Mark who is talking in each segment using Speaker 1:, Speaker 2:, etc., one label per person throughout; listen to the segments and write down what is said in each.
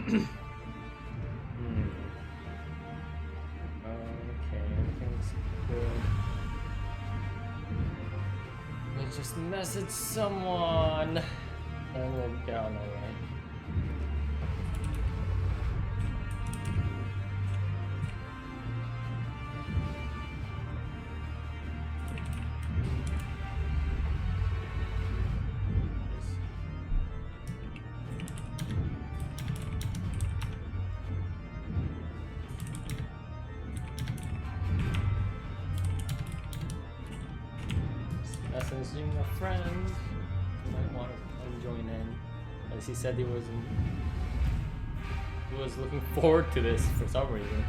Speaker 1: Okay, everything's good. Let me just message someone, and we'll get on our way. Messaging a friend. You might want to come join in, as he said he was looking forward to this for some reason.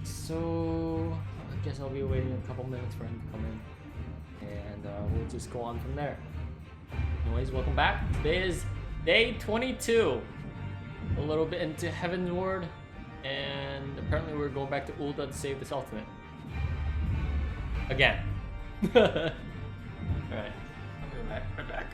Speaker 1: So I guess I'll be waiting a couple minutes for him to come in, and we'll just go on from there. Anyways, welcome back. Today is day 22. A little bit into Heaven's Ward, and apparently we're going back to Ul'dah to save this alternate. Again. Alright. I'll be right back.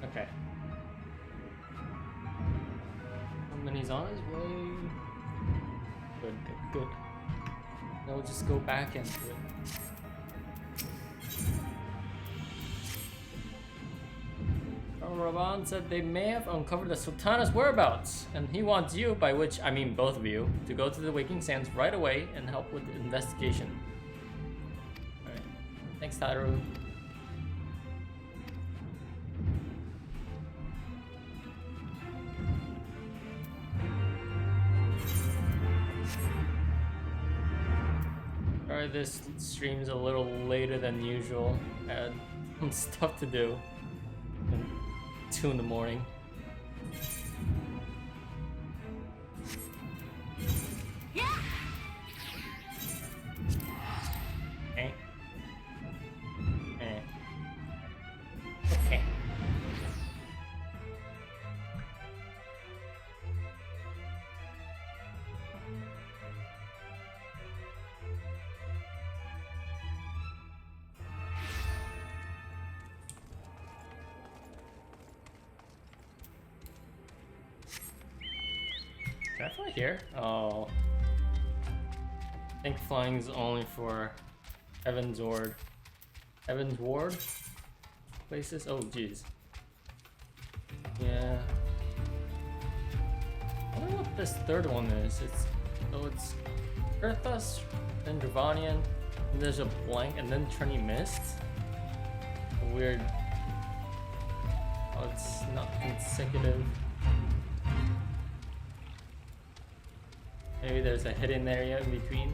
Speaker 1: Okay. And he's on his way. Good. Now we'll just go back into it. Raban said they may have uncovered the Sultana's whereabouts, and he wants you, by which I mean both of you, to go to the Waking Sands right away and help with the investigation. Alright. Thanks, Tyro. Sorry, this stream's a little later than usual. I had stuff to do. 2 in the morning. Okay. Can I fly here? Oh. I think flying's only for Heaven's Ward. Heaven's Ward? Places? Oh, jeez. Yeah. I wonder what this third one is. It's Earthus, then Dravanian, and there's a blank, and then Trini Mist. Weird. Oh, it's not consecutive. Maybe there's a hidden area in between.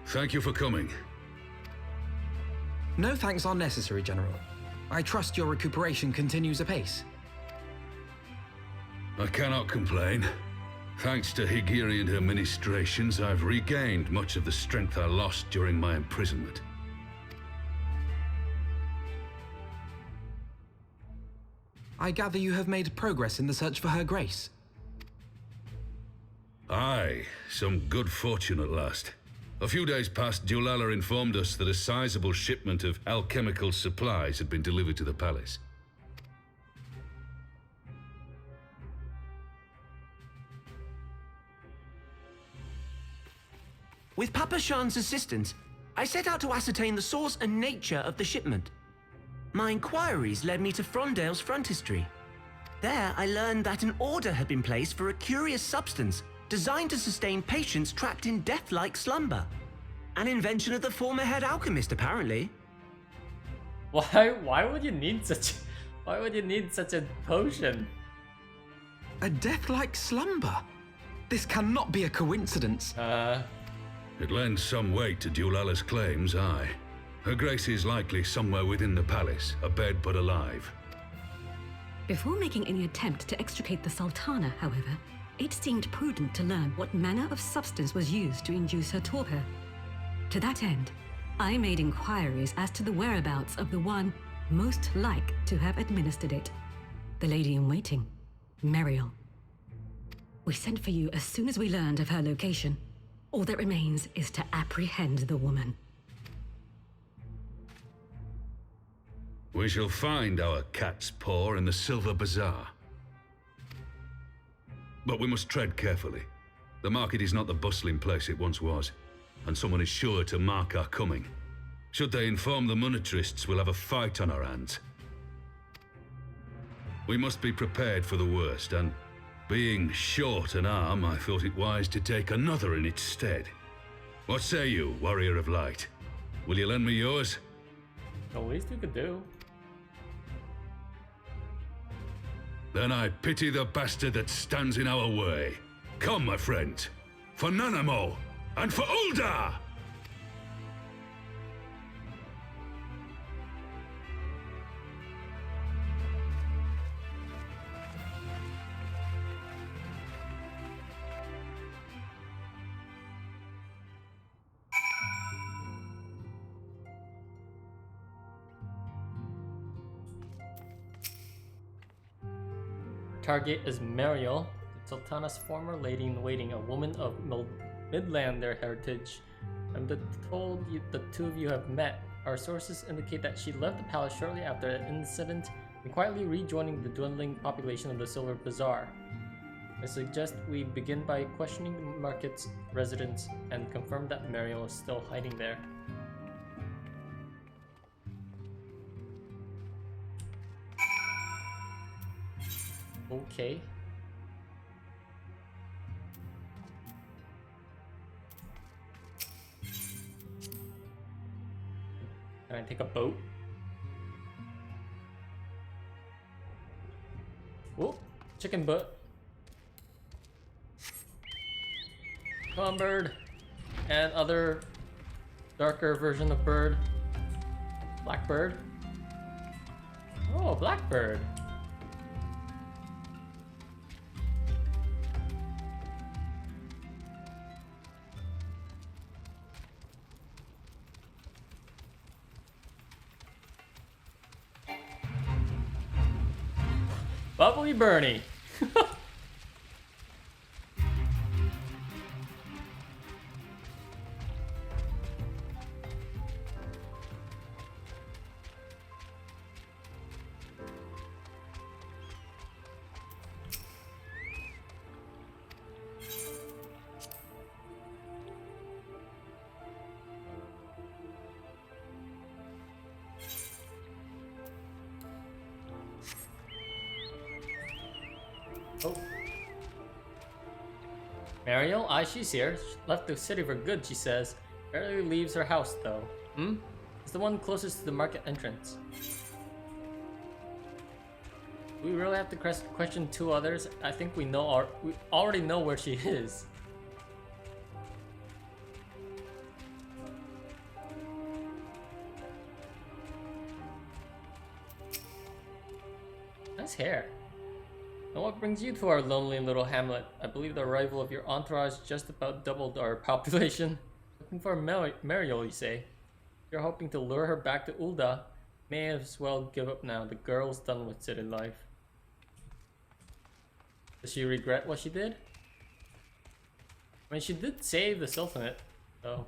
Speaker 2: Thank you for coming.
Speaker 3: No thanks are necessary, General. I trust your recuperation continues apace.
Speaker 2: I cannot complain. Thanks to Higiri and her ministrations, I've regained much of the strength I lost during my imprisonment.
Speaker 3: I gather you have made progress in the search for Her Grace.
Speaker 2: Aye, some good fortune at last. A few days past, Ul'dah informed us that a sizable shipment of alchemical supplies had been delivered to the palace.
Speaker 4: With Papa Shan's assistance, I set out to ascertain the source and nature of the shipment. My inquiries led me to Frondale's frontistery. There, I learned that an order had been placed for a curious substance designed to sustain patients trapped in death-like slumber. An invention of the former head alchemist, apparently.
Speaker 1: Why would you need such a potion?
Speaker 3: A death-like slumber? This cannot be a coincidence.
Speaker 2: It lends some weight to Ul'dah's claims, aye. Her Grace is likely somewhere within the palace, abed but alive.
Speaker 5: Before making any attempt to extricate the Sultana, however, it seemed prudent to learn what manner of substance was used to induce her torpor. To that end, I made inquiries as to the whereabouts of the one most like to have administered it, the lady-in-waiting, Meriel. We sent for you as soon as we learned of her location. All that remains is to apprehend the woman.
Speaker 2: We shall find our cat's paw in the Silver Bazaar. But we must tread carefully. The market is not the bustling place it once was, and someone is sure to mark our coming. Should they inform the monetarists, we'll have a fight on our hands. We must be prepared for the worst, and being short an arm, I thought it wise to take another in its stead. What say you, Warrior of Light? Will you lend me yours?
Speaker 1: The least you could do.
Speaker 2: Then I pity the bastard that stands in our way. Come, my friend, for Nanamo and for Ul'dah!
Speaker 1: Target is Meriel, the Sultana's former lady-in-waiting, a woman of Midlander heritage. I'm told the two of you have met. Our sources indicate that she left the palace shortly after the incident and quietly rejoining the dwindling population of the Silver Bazaar. I suggest we begin by questioning the market's residents and confirm that Meriel is still hiding there. Okay. Can I take a boat? Whoop! Chicken butt. Come on, bird. And other darker version of bird. Blackbird. Oh, blackbird. Bubbly Bernie. Oh. Mariel? Aye, she's here. She left the city for good, she says. Barely leaves her house, though. Hmm? It's the one closest to the market entrance. Do we really have to question two others? I think we already know where she is. Nice hair. And what brings you to our lonely little hamlet? I believe the arrival of your entourage just about doubled our population. Looking for Mariel, you say? You're hoping to lure her back to Ul'dah. May as well give up now. The girl's done with city life. Does she regret what she did? I mean, she did save the Sultanate, though.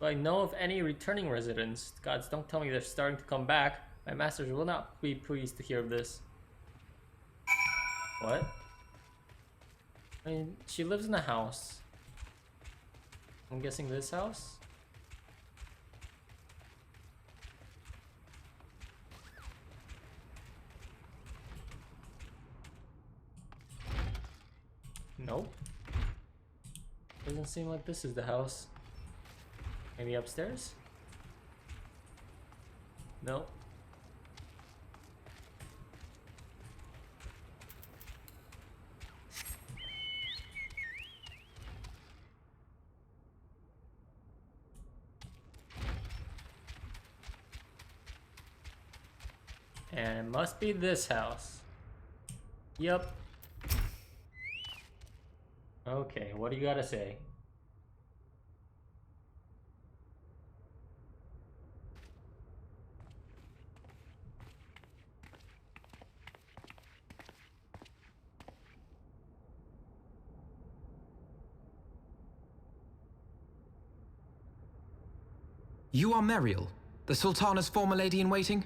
Speaker 1: Do I know of any returning residents? Gods, don't tell me they're starting to come back. My masters will not be pleased to hear of this. What? I mean, she lives in a house. I'm guessing this house? Nope. Doesn't seem like this is the house. Maybe upstairs? Nope. And it must be this house. Yup. Okay, what do you gotta say?
Speaker 3: You are Mariel, the Sultana's former lady-in-waiting?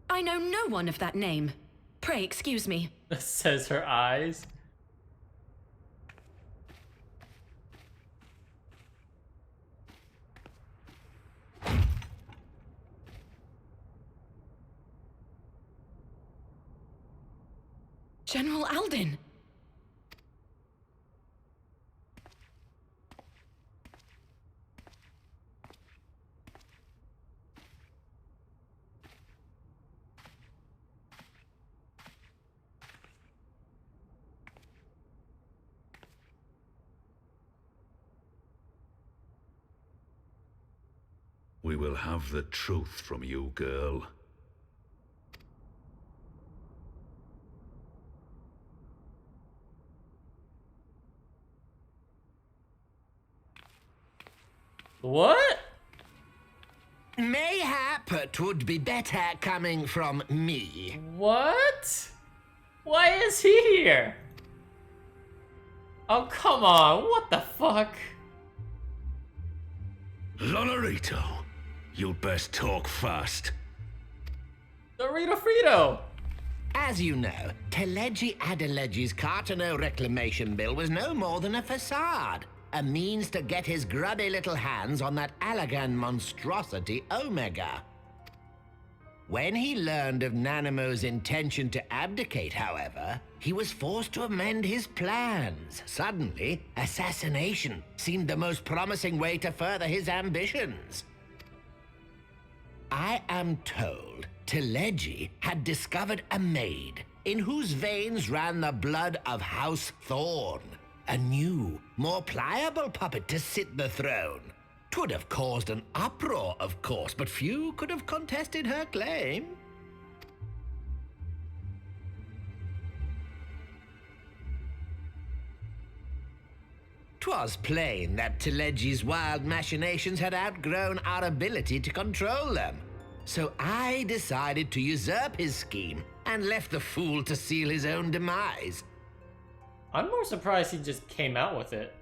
Speaker 6: I know no one of that name. Pray excuse me.
Speaker 1: Says her eyes.
Speaker 6: General Alden.
Speaker 2: We will have the truth from you, girl.
Speaker 1: What?
Speaker 7: Mayhap it would be better coming from me.
Speaker 1: What? Why is he here? Oh, come on. What the fuck?
Speaker 2: Lonorito, you'd best talk fast.
Speaker 1: Dorito Frito.
Speaker 7: As you know, Teleji Adeleji's Cartano reclamation bill was no more than a facade. A means to get his grubby little hands on that Allagan monstrosity Omega. When he learned of Nanamo's intention to abdicate, however, he was forced to amend his plans. Suddenly, assassination seemed the most promising way to further his ambitions. I am told Teleji had discovered a maid in whose veins ran the blood of House Thorn. A new, more pliable puppet to sit the throne. 'Twould have caused an uproar, of course, but few could have contested her claim. 'Twas plain that Teleji's wild machinations had outgrown our ability to control them. So I decided to usurp his scheme and left the fool to seal his own demise.
Speaker 1: I'm more surprised he just came out with it.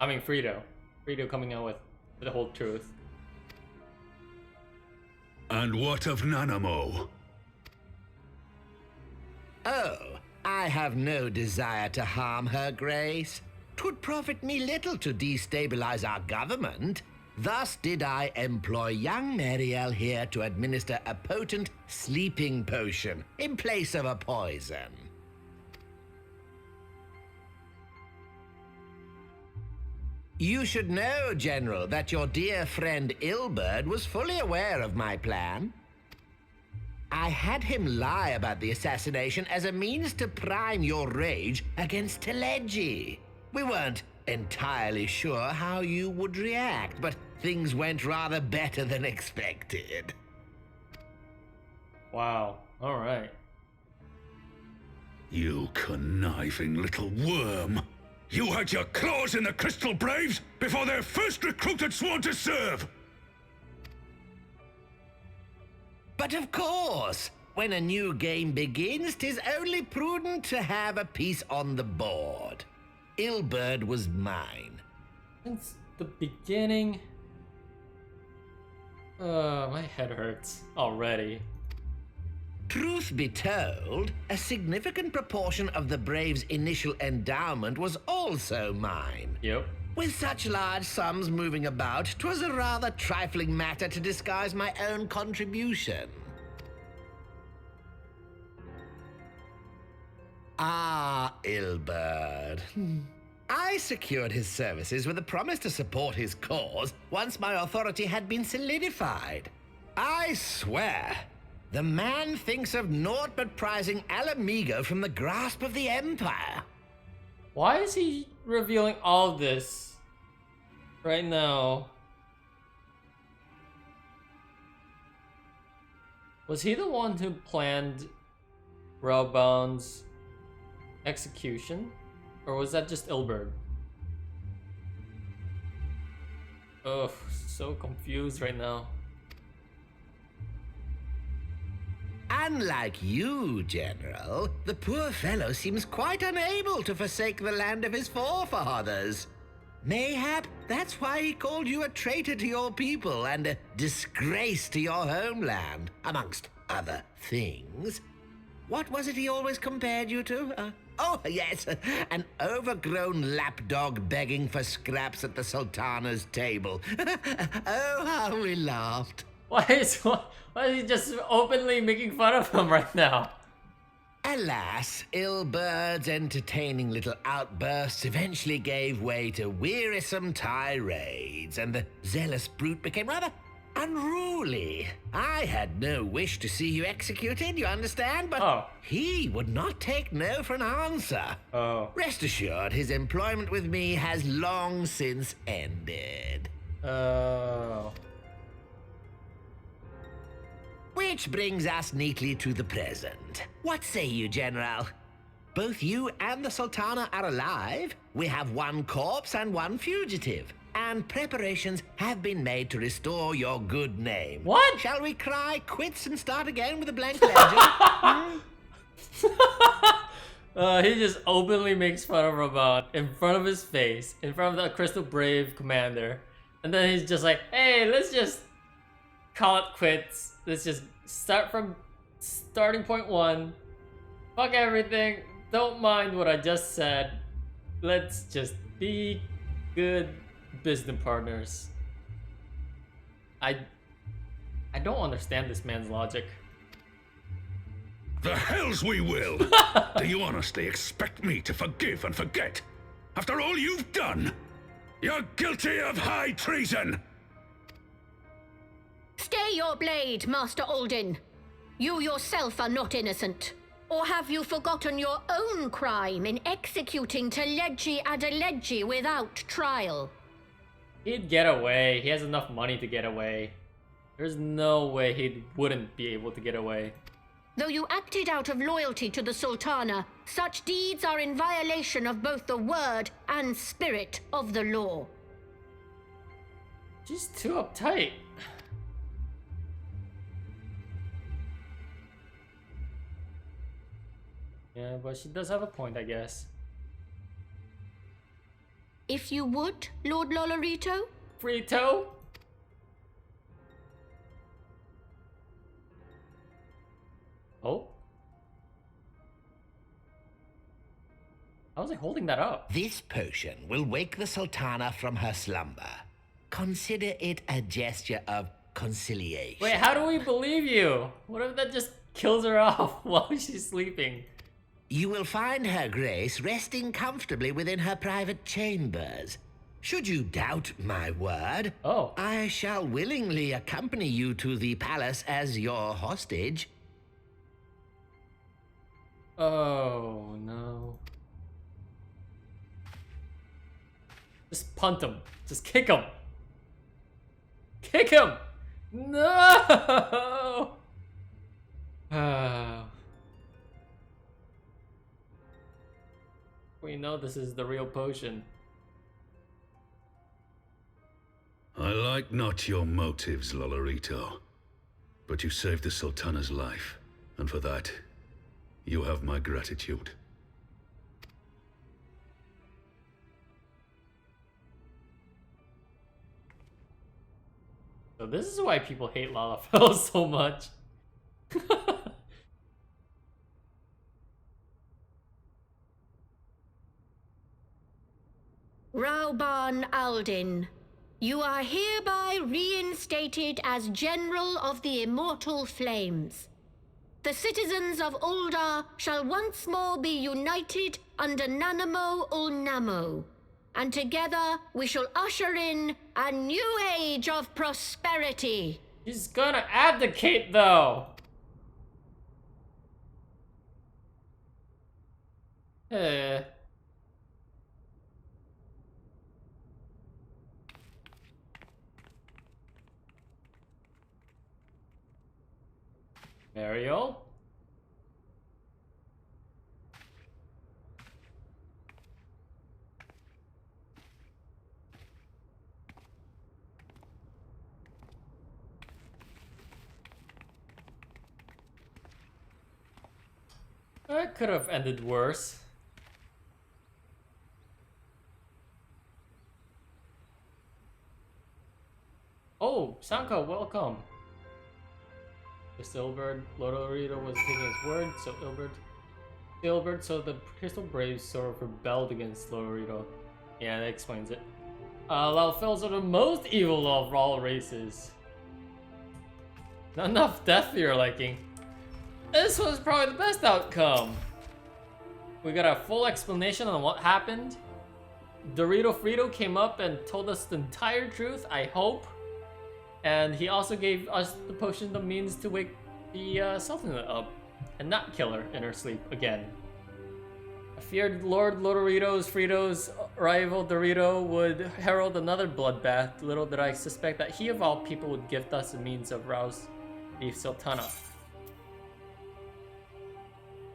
Speaker 1: I mean, Frito. Frito coming out with the whole truth.
Speaker 2: And what of Nanamo?
Speaker 7: Oh, I have no desire to harm her grace. 'Twould profit me little to destabilize our government. Thus did I employ young Mariel here to administer a potent sleeping potion in place of a poison. You should know, General, that your dear friend Ul'dah was fully aware of my plan. I had him lie about the assassination as a means to prime your rage against Teledji. We weren't entirely sure how you would react, but things went rather better than expected.
Speaker 1: Wow. Alright.
Speaker 2: You conniving little worm. You had your claws in the Crystal Braves before their first recruit had sworn to serve!
Speaker 7: But of course, when a new game begins, 'tis only prudent to have a piece on the board. Ul'dah was mine.
Speaker 1: Since the beginning... my head hurts already.
Speaker 7: Truth be told, a significant proportion of the Braves' initial endowment was also mine.
Speaker 1: Yep.
Speaker 7: With such large sums moving about, 'twas a rather trifling matter to disguise my own contribution. Ah, Ul'dah. I secured his services with a promise to support his cause once my authority had been solidified. I swear, the man thinks of naught but prizing Alamigo from the grasp of the Empire.
Speaker 1: Why is he revealing all of this right now? Was he the one who planned Raoban's execution? Or was that just Ul'dah? Ugh, so confused right now.
Speaker 7: Unlike you, General, the poor fellow seems quite unable to forsake the land of his forefathers. Mayhap that's why he called you a traitor to your people and a disgrace to your homeland, amongst other things. What was it he always compared you to? Oh, yes, an overgrown lapdog begging for scraps at the Sultana's table. Oh, how we laughed.
Speaker 1: Why is he just openly making fun of him right now?
Speaker 7: Alas, Ul'dah's entertaining little outbursts eventually gave way to wearisome tirades, and the zealous brute became rather unruly. I had no wish to see you executed, you understand, but he would not take no for an answer. Rest assured, his employment with me has long since ended. Which brings us neatly to the present. What say you, General? Both you and the Sultana are alive. We have one corpse and one fugitive. And preparations have been made to restore your good name.
Speaker 1: What?
Speaker 7: Shall we cry quits and start again with a blank ledger?
Speaker 1: He just openly makes fun of Raoban in front of his face, in front of the Crystal Brave commander. And then he's just like, hey, let's just call it quits. Let's just start from starting point one. Fuck everything. Don't mind what I just said. Let's just be good business partners. I don't understand this man's logic.
Speaker 2: The hells we will! Do you honestly expect me to forgive and forget? After all you've done? You're guilty of high treason!
Speaker 8: Stay your blade, Master Alden. You yourself are not innocent. Or have you forgotten your own crime in executing Teledji Adeledji without trial?
Speaker 1: He'd get away. He has enough money to get away. There's no way he wouldn't be able to get away.
Speaker 8: Though you acted out of loyalty to the Sultana, such deeds are in violation of both the word and spirit of the law.
Speaker 1: She's too uptight. Yeah, but she does have a point, I guess.
Speaker 8: If you would, Lord Lolorito?
Speaker 1: Frito? Oh? How was I holding that up?
Speaker 7: This potion will wake the Sultana from her slumber. Consider it a gesture of conciliation.
Speaker 1: Wait, how do we believe you? What if that just kills her off while she's sleeping?
Speaker 7: You will find her grace resting comfortably within her private chambers. Should you doubt my word, I shall willingly accompany you to the palace as your hostage.
Speaker 1: Oh, no. Just punt him. Just kick him. Kick him! No! We know this is the real potion.
Speaker 2: I like not your motives, Lolorito. But you saved the Sultana's life, and for that, you have my gratitude.
Speaker 1: So this is why people hate Lalafell so much.
Speaker 8: Rauban Aldin, you are hereby reinstated as General of the Immortal Flames. The citizens of Ul'dah shall once more be united under Nanamo Ul'namo, and together we shall usher in a new age of prosperity.
Speaker 1: He's gonna abdicate, though. Eh. Ariel? That could have ended worse. Oh, Sanka, welcome. The Silbird, Lolorito was taking his word, so Silbird, so the Crystal Braves sort of rebelled against Lolorito. Yeah, that explains it. Lalafels are the most evil of all races. Not enough death for your liking. This was probably the best outcome. We got a full explanation on what happened. Dorito Frito came up and told us the entire truth, I hope. And he also gave us the potion, the means to wake the Sultana up and not kill her in her sleep again. I feared Lord Frito's rival Dorito would herald another bloodbath. Little did I suspect that he of all people would gift us a means of rouse the Sultana.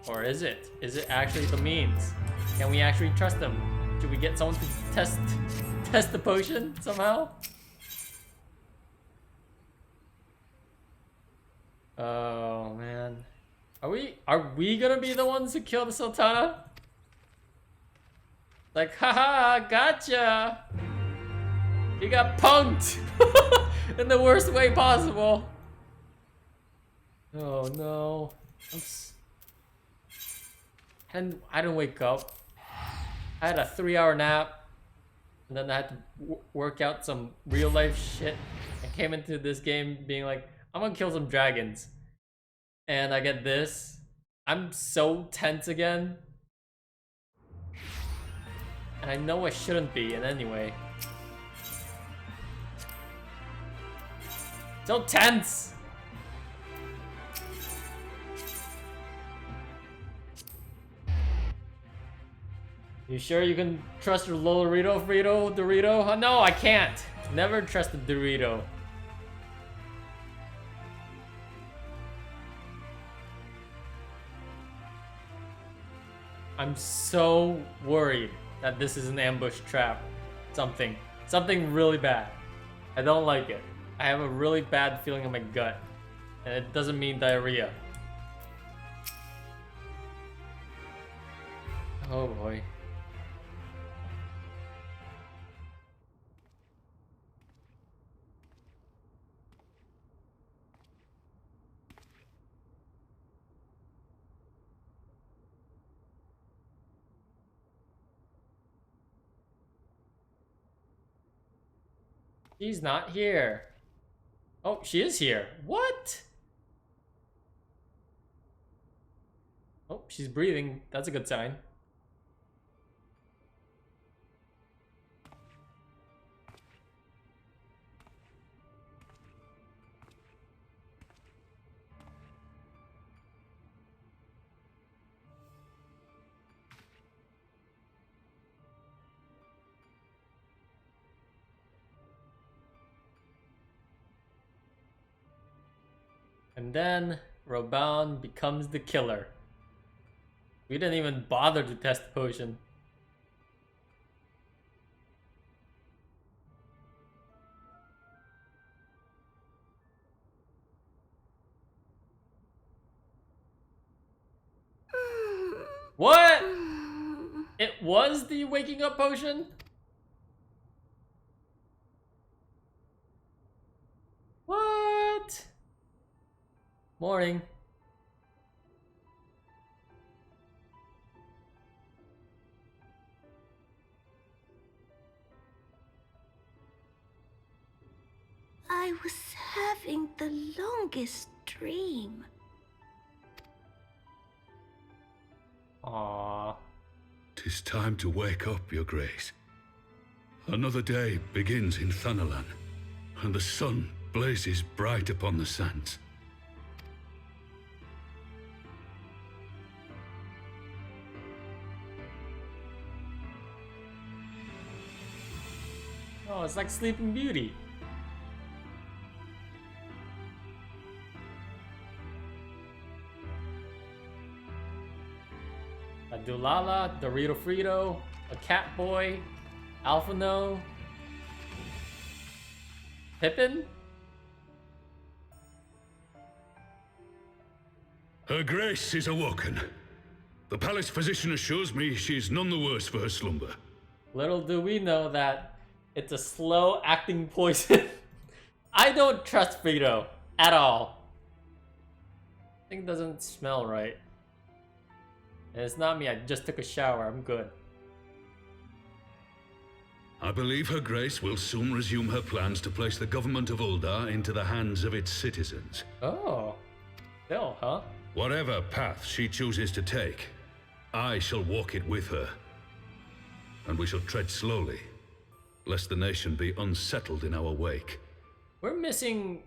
Speaker 1: Or is it? Is it actually the means? Can we actually trust him? Should we get someone to test the potion somehow? Oh man. Are we gonna be the ones who kill the Sultana? Like, haha, gotcha! You got punked! In the worst way possible. Oh no. And I didn't wake up. I had a 3-hour nap. And then I had to work out some real life shit. I came into this game being like, I'm gonna kill some dragons. And I get this. I'm so tense again. And I know I shouldn't be, and anyway. So tense! You sure you can trust your Lolorito, Dorito? Oh, no, I can't. Never trust a Dorito. I'm so worried that this is an ambush trap. Something really bad. I don't like it. I have a really bad feeling in my gut. And it doesn't mean diarrhea. Oh boy. She's not here. Oh, she is here. What? Oh, she's breathing. That's a good sign. And then Roban becomes the killer. We didn't even bother to test the potion. What? It was the waking up potion? What? Morning.
Speaker 8: I was having the longest dream.
Speaker 1: Aww.
Speaker 2: 'Tis time to wake up, Your Grace. Another day begins in Thanalan, and the sun blazes bright upon the sands.
Speaker 1: Oh, it's like Sleeping Beauty. A Dulala, Dorito Frito, a Catboy, Alphino, Pippin?
Speaker 2: Her Grace is awoken. The palace physician assures me she is none the worse for her slumber.
Speaker 1: Little do we know that it's a slow-acting poison. I don't trust Frito at all. I think it doesn't smell right. And it's not me, I just took a shower, I'm good.
Speaker 2: I believe Her Grace will soon resume her plans to place the government of Ul'dah into the hands of its citizens.
Speaker 1: Oh, still, huh?
Speaker 2: Whatever path she chooses to take, I shall walk it with her. And we shall tread slowly, lest the nation be unsettled in our wake.
Speaker 1: We're missing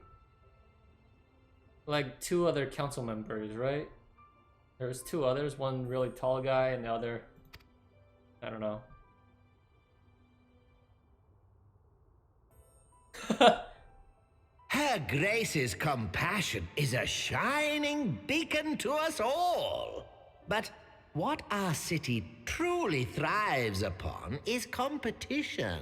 Speaker 1: like 2 other council members, right? There's 2 others, one really tall guy and the other, I don't know.
Speaker 7: Her Grace's compassion is a shining beacon to us all. But what our city truly thrives upon is competition.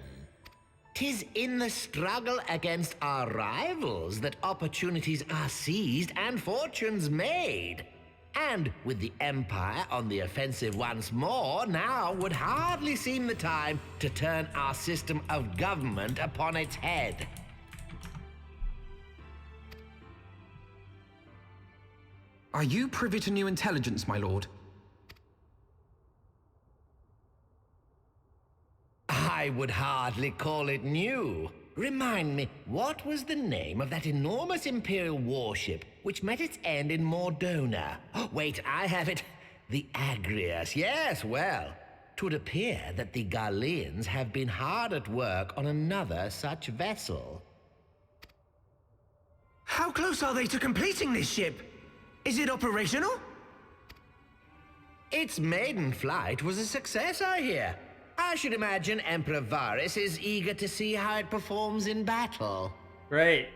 Speaker 7: 'Tis in the struggle against our rivals that opportunities are seized and fortunes made. And with the Empire on the offensive once more, now would hardly seem the time to turn our system of government upon its head.
Speaker 3: Are you privy to new intelligence, my lord?
Speaker 7: I would hardly call it new. Remind me, what was the name of that enormous Imperial warship which met its end in Mordona? Oh, wait, I have it. The Agrius. Yes, well, 'twould appear that the Garleans have been hard at work on another such vessel.
Speaker 4: How close are they to completing this ship? Is it operational?
Speaker 7: Its maiden flight was a success, I hear. I should imagine Emperor Varys is eager to see how it performs in battle.
Speaker 1: Great.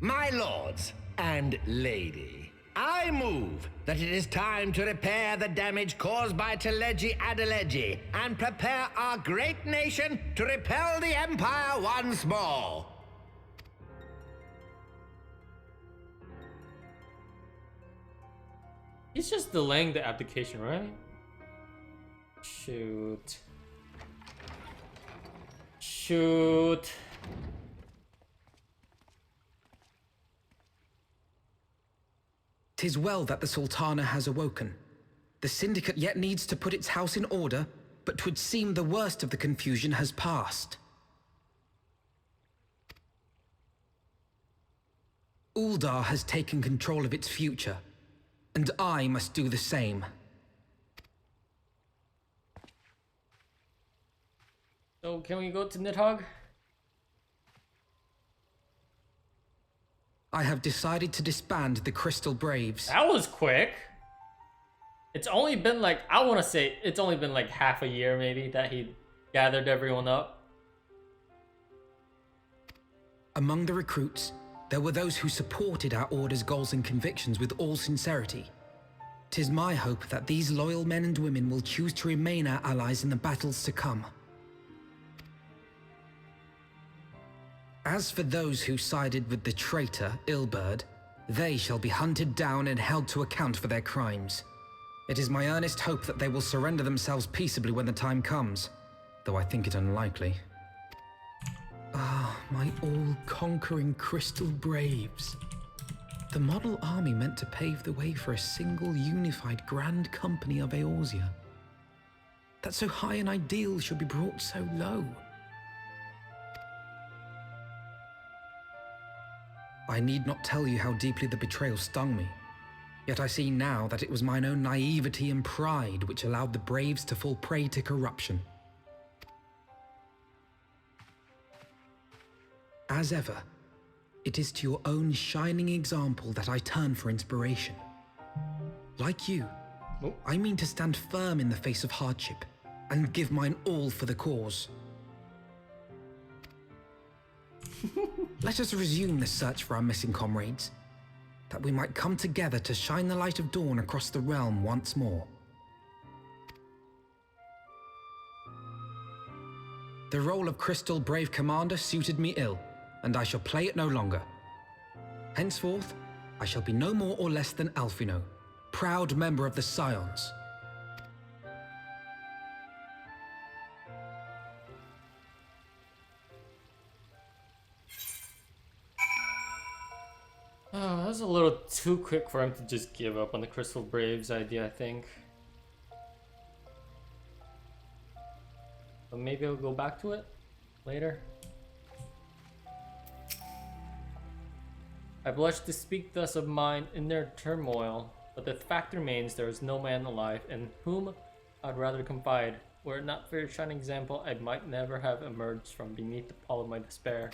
Speaker 7: My lords and lady, I move that it is time to repair the damage caused by Teleji Adeleji and prepare our great nation to repel the Empire once more.
Speaker 1: He's just delaying the abdication, right? Shoot. Shoot.
Speaker 3: "'Tis well that the Sultana has awoken. The Syndicate yet needs to put its house in order, but 'twould seem the worst of the confusion has passed. Ul'dah has taken control of its future, and I must do the same."
Speaker 1: So, can we go to Nidhogg?
Speaker 3: "I have decided to disband the Crystal Braves."
Speaker 1: That was quick. It's only been like, I want to say, it's only been like half a year maybe that he gathered everyone up.
Speaker 3: Among the recruits, there were those who supported our Order's goals and convictions with all sincerity. 'Tis my hope that these loyal men and women will choose to remain our allies in the battles to come. As for those who sided with the traitor, Ul'dah, they shall be hunted down and held to account for their crimes. It is my earnest hope that they will surrender themselves peaceably when the time comes, though I think it unlikely. Ah, my all-conquering Crystal Braves. The model army meant to pave the way for a single unified grand company of Eorzea. That so high an ideal should be brought so low. I need not tell you how deeply the betrayal stung me. Yet I see now that it was mine own naivety and pride which allowed the Braves to fall prey to corruption. As ever, it is to your own shining example that I turn for inspiration. Like you, I mean to stand firm in the face of hardship and give mine all for the cause. Let us resume the search for our missing comrades, that we might come together to shine the light of dawn across the realm once more. The role of Crystal Brave Commander suited me ill, and I shall play it no longer. Henceforth, I shall be no more or less than Alphino, proud member of the Scions.
Speaker 1: Oh, that was a little too quick for him to just give up on the Crystal Braves idea, I think. But maybe I'll go back to it later. I blush to speak thus of mine in their turmoil, but the fact remains there is no man alive in whom I'd rather confide. Were it not for your shining example, I might never have emerged from beneath the pall of my despair.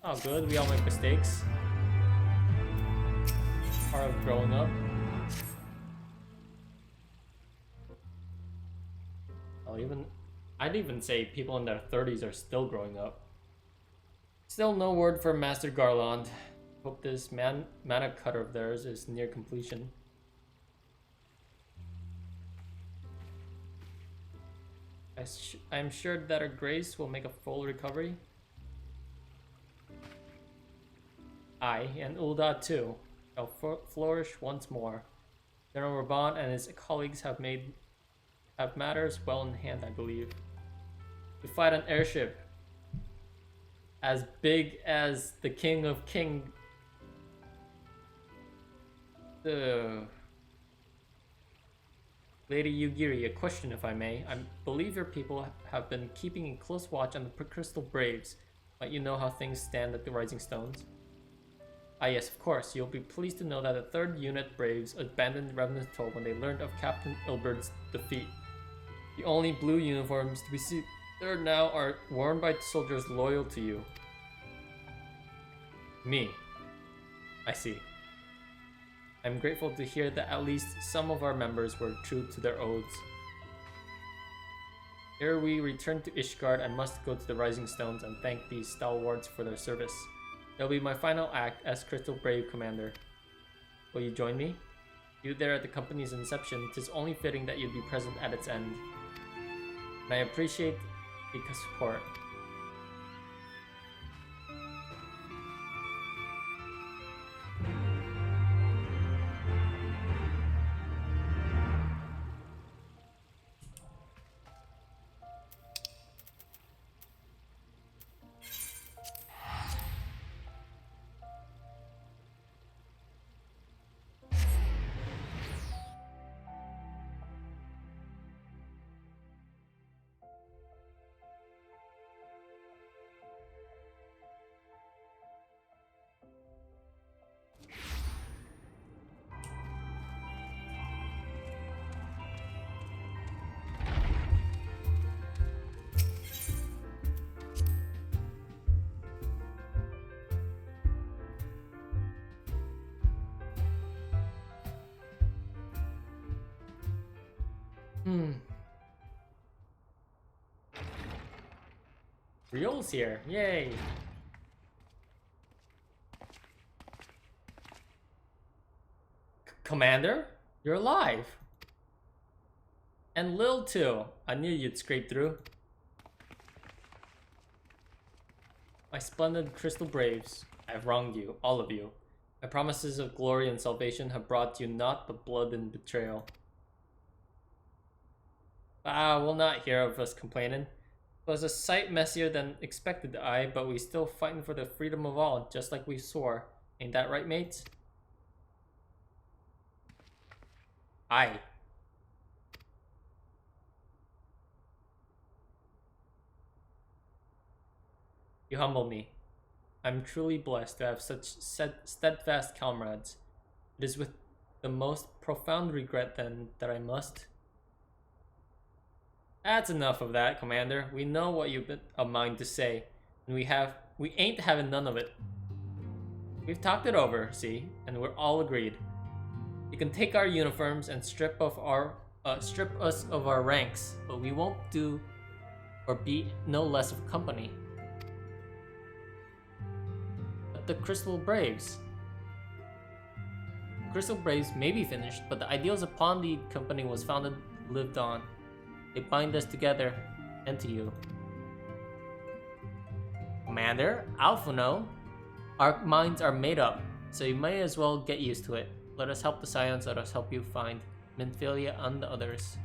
Speaker 1: Oh good, we all make mistakes. Part of growing up. I'd even say people in their 30s are still growing up. Still no word for Master Garland. Hope this mana cutter of theirs is near completion. I am sure that her grace will make a full recovery. I, and Ul'dah too, shall flourish once more. General Raban and his colleagues have matters well in hand, I believe. To fight an airship as big as the King of Lady Yugiri, a question if I may. I believe your people have been keeping a close watch on the Crystal Braves. Might you know how things stand at the Rising Stones? Ah yes, of course. You'll be pleased to know that the 3rd Unit Braves abandoned Revenant Toll when they learned of Captain Ilbert's defeat. The only blue uniforms to be seen there now are worn by soldiers loyal to you. Me. I see. I'm grateful to hear that at least some of our members were true to their oaths. Ere we return to Ishgard, I must go to the Rising Stones and thank these stalwarts for their service. It'll be my final act as Crystal Brave Commander. Will you join me? You there at the company's inception, 'tis only fitting that you'd be present at its end. And I appreciate the support. Riol's here. Yay. Commander, you're alive. And Lil too. I knew you'd scrape through. My splendid Crystal Braves, I've wronged you, all of you. My promises of glory and salvation have brought you naught but blood and betrayal. We'll not hear of us complaining. It was a sight messier than expected, but we still fighting for the freedom of all, just like we swore. Ain't that right, mates? Aye. You humble me. I'm truly blessed to have such steadfast comrades. It is with the most profound regret then that I must... That's enough of that, Commander. We know what you've been a mind to say, and we ain't having none of it. We've talked it over, see, and we're all agreed. You can take our uniforms and strip us of our ranks, but we won't do or be no less of company. But the Crystal Braves. Crystal Braves may be finished, but the ideals upon the company was founded, lived on. They bind us together, and to you. Commander, Alphano, our minds are made up, so you may as well get used to it. Let us help the Scions, let us help you find Minfilia and the others.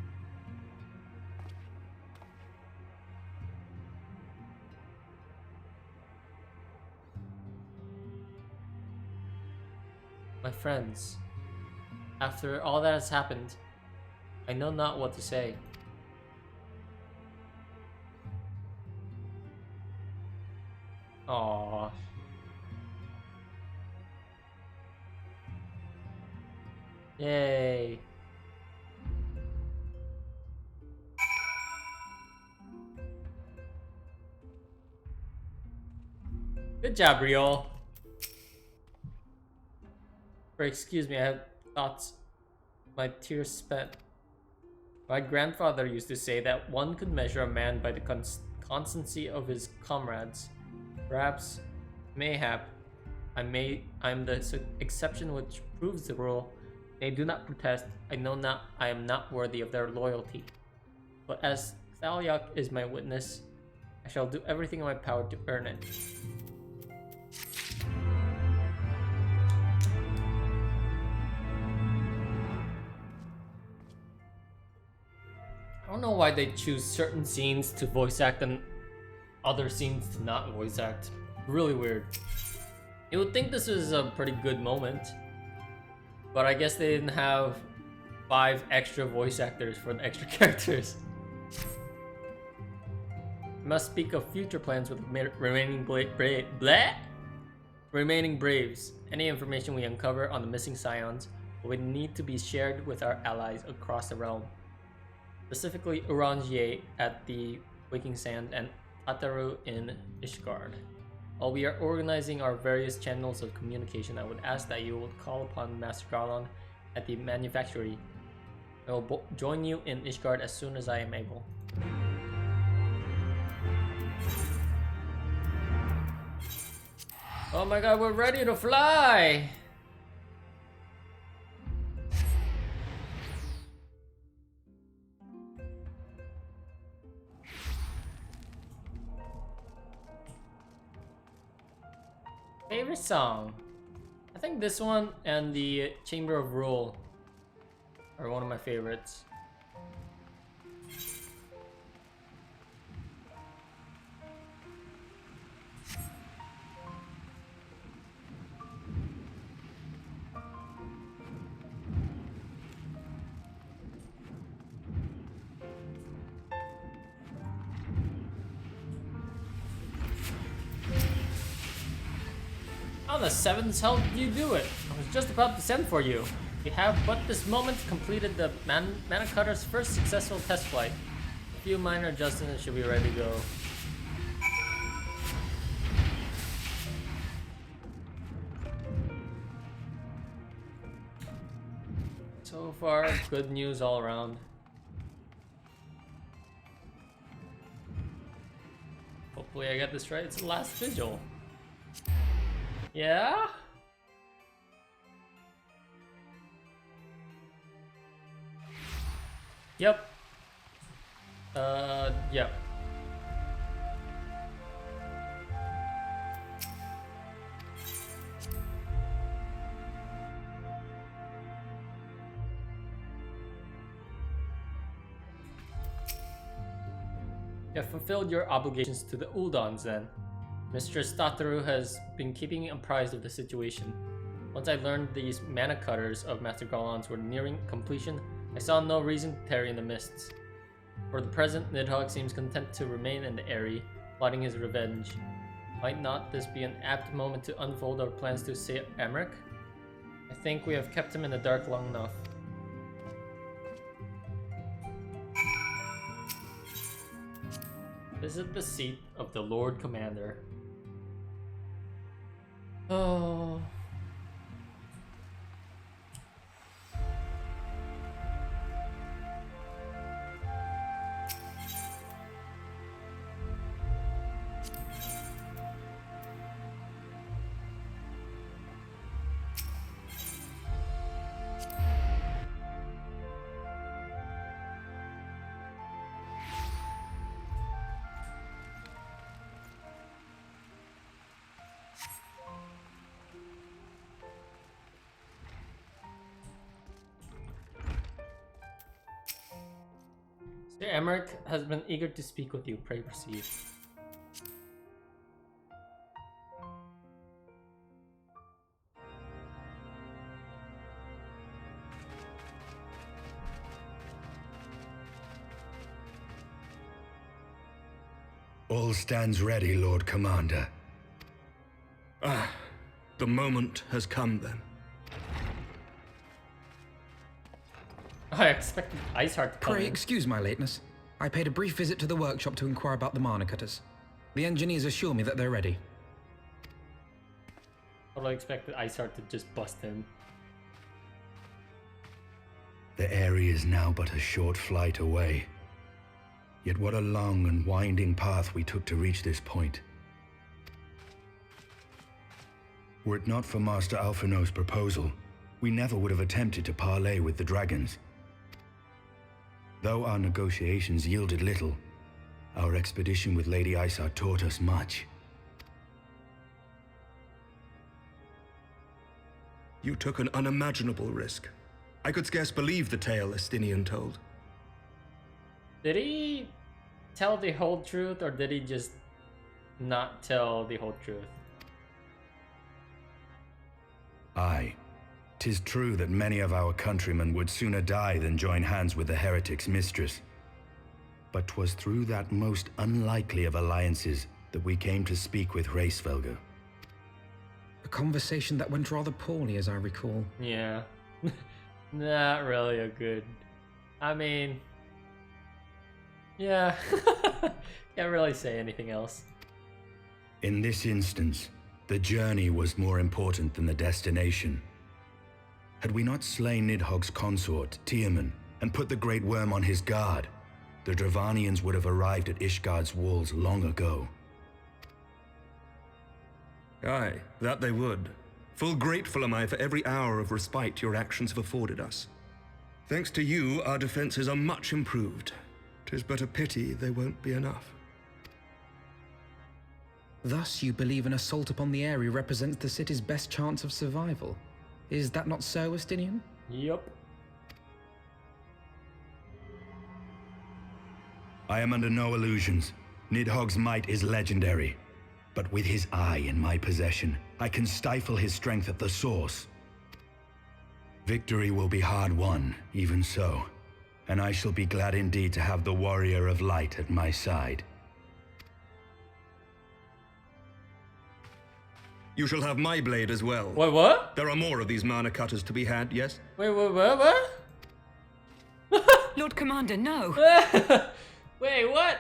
Speaker 1: My friends, after all that has happened, I know not what to say. Aww. Yay. Good job, Riol. Excuse me, I have thoughts. My tears spent. My grandfather used to say that one could measure a man by the constancy of his comrades. Perhaps, mayhap, I'm the exception which proves the rule. They do not protest. I know not I am not worthy of their loyalty. But as Thalyok is my witness, I shall do everything in my power to earn it. I don't know why they choose certain scenes to voice act and other scenes to not voice act. Really weird. You would think this is a pretty good moment, but I guess they didn't have 5 extra voice actors for the extra characters. We must speak of future plans with remaining remaining Braves. Any information we uncover on the missing Scions will need to be shared with our allies across the realm. Specifically Orangier at the Waking Sand and Ataru in Ishgard. While we are organizing our various channels of communication, I would ask that you would call upon Master Garlon at the manufactory. I will join you in Ishgard as soon as I am able. Oh my god, we're ready to fly! Favorite song? I think this one and the Chamber of Rule are one of my favorites. How the seventh hell did you do it? I was just about to send for you. We have but this moment completed the Mana Cutter's first successful test flight. A few minor adjustments should be ready to go. So far, good news all around. Hopefully I get this right. It's the last vigil. Yeah? Yep. Yep. You have fulfilled your obligations to the Ul'dahs then. Mistress Tataru has been keeping me apprised of the situation. Once I learned these mana cutters of Master Garlon's were nearing completion, I saw no reason to tarry in the mists. For the present, Nidhogg seems content to remain in the Eyrie, plotting his revenge. Might not this be an apt moment to unfold our plans to save Emmerich? I think we have kept him in the dark long enough. Visit the seat of the Lord Commander. Oh. Sir Emmerich has been eager to speak with you. Pray proceed.
Speaker 2: All stands ready, Lord Commander.
Speaker 9: Ah, the moment has come then.
Speaker 1: I expected Iceheart to come
Speaker 3: Pray
Speaker 1: in.
Speaker 3: excuse my lateness. I paid a brief visit to the workshop to inquire about the mana cutters. The engineers assure me that they're ready.
Speaker 1: Totally expected Iceheart to just bust in.
Speaker 2: The area is now but a short flight away. Yet what a long and winding path we took to reach this point. Were it not for Master Alphinaud's proposal, we never would have attempted to parley with the dragons. Though our negotiations yielded little, our expedition with Lady Isart taught us much.
Speaker 9: You took an unimaginable risk. I could scarce believe the tale Estinian told.
Speaker 1: Did he tell the whole truth, or did he just not tell the whole truth?
Speaker 2: Aye. 'Tis true that many of our countrymen would sooner die than join hands with the heretic's mistress. But 'twas through that most unlikely of alliances that we came to speak with Hraesvelgr.
Speaker 3: A conversation that went rather poorly, as I recall.
Speaker 1: Yeah. Not really a good... I mean... Yeah. Can't really say anything else.
Speaker 2: In this instance, the journey was more important than the destination. Had we not slain Nidhogg's consort, Tiaman, and put the Great Worm on his guard, the Dravanians would have arrived at Ishgard's walls long ago.
Speaker 9: Aye, that they would. Full grateful am I for every hour of respite your actions have afforded us. Thanks to you, our defenses are much improved. 'Tis but a pity they won't be enough.
Speaker 3: Thus, you believe an assault upon the area represents the city's best chance of survival. Is that not so, Estinian?
Speaker 1: Yup.
Speaker 2: I am under no illusions. Nidhogg's might is legendary. But with his eye in my possession, I can stifle his strength at the source. Victory will be hard won, even so. And I shall be glad indeed to have the Warrior of Light at my side.
Speaker 9: You shall have my blade as well.
Speaker 1: Wait, what?
Speaker 9: There are more of these mana cutters to be had, yes?
Speaker 1: Wait, what?
Speaker 5: Lord Commander, no!
Speaker 1: Wait, what?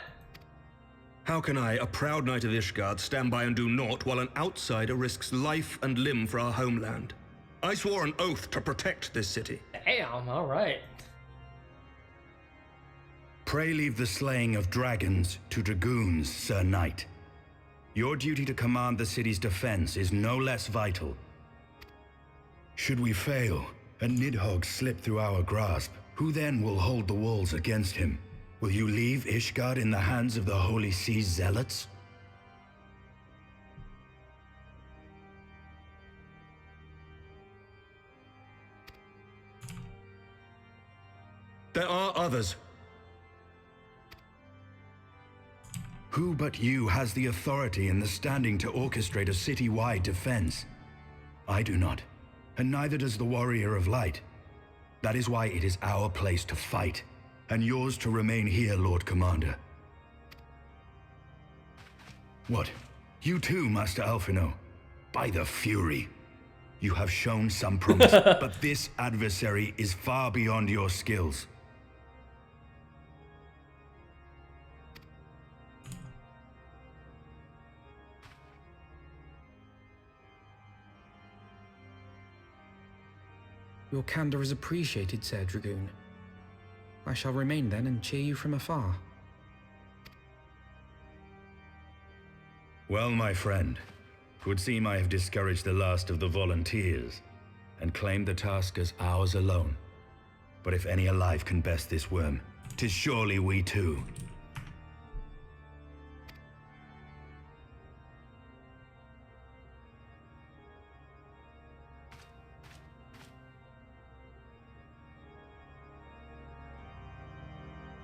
Speaker 9: How can I, a proud knight of Ishgard, stand by and do naught while an outsider risks life and limb for our homeland? I swore an oath to protect this city.
Speaker 1: Damn, alright.
Speaker 2: Pray leave the slaying of dragons to dragoons, Sir Knight. Your duty to command the city's defense is no less vital. Should we fail, and Nidhogg slip through our grasp, who then will hold the walls against him? Will you leave Ishgard in the hands of the Holy Sea's zealots?
Speaker 9: There are others.
Speaker 2: Who but you has the authority and the standing to orchestrate a city-wide defense? I do not, and neither does the Warrior of Light. That is why it is our place to fight, and yours to remain here, Lord Commander. What? You too, Master Alphino? By the Fury! You have shown some promise, but this adversary is far beyond your skills.
Speaker 3: Your candor is appreciated, Sir Dragoon. I shall remain then and cheer you from afar.
Speaker 2: Well, my friend, it would seem I have discouraged the last of the volunteers and claimed the task as ours alone. But if any alive can best this worm, 'tis surely we too.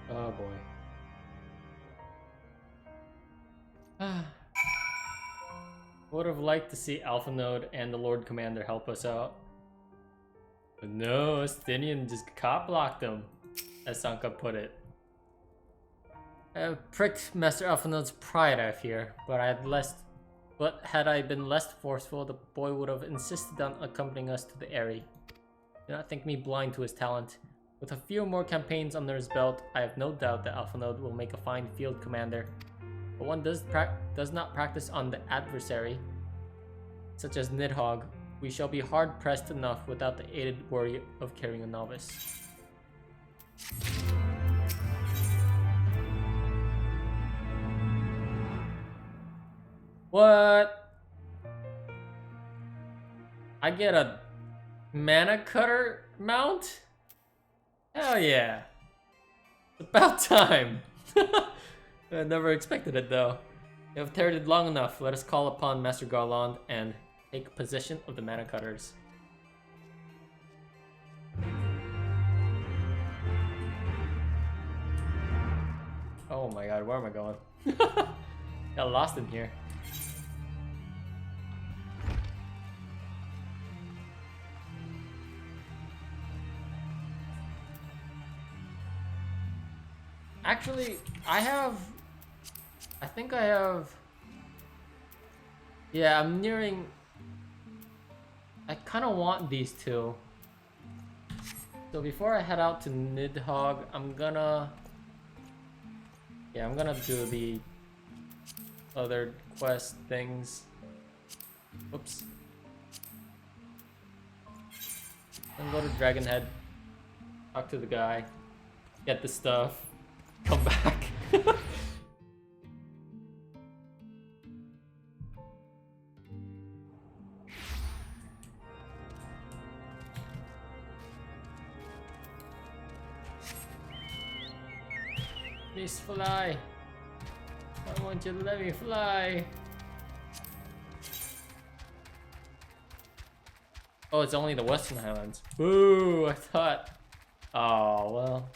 Speaker 1: Oh boy. Would have liked to see Alpha Node and the Lord Commander help us out. But no, Estinian just cop blocked him, as Sanka put it. I pricked Master Alpha Node's pride, I fear, but had I been less forceful, the boy would have insisted on accompanying us to the Eyrie. Do not think me blind to his talent. With a few more campaigns under his belt, I have no doubt that Alpha Node will make a fine field commander. But one does not practice on the adversary, such as Nidhogg. We shall be hard-pressed enough without the aided worry of carrying a novice. What? I get a mana cutter mount? Hell yeah. It's about time. I never expected it though. You have tarried it long enough. Let us call upon Master Garland and take possession of the mana cutters. Oh my god, where am I going? Got lost in here. Actually, I think I have... Yeah, I'm nearing... I kind of want these two. So before I head out to Nidhogg, I'm gonna do the other quest things. Oops. Then go to Dragonhead, talk to the guy, get the stuff, come back. Please fly. I want you to let me fly. Oh, it's only the Western Highlands. Boo, I thought. Oh, well.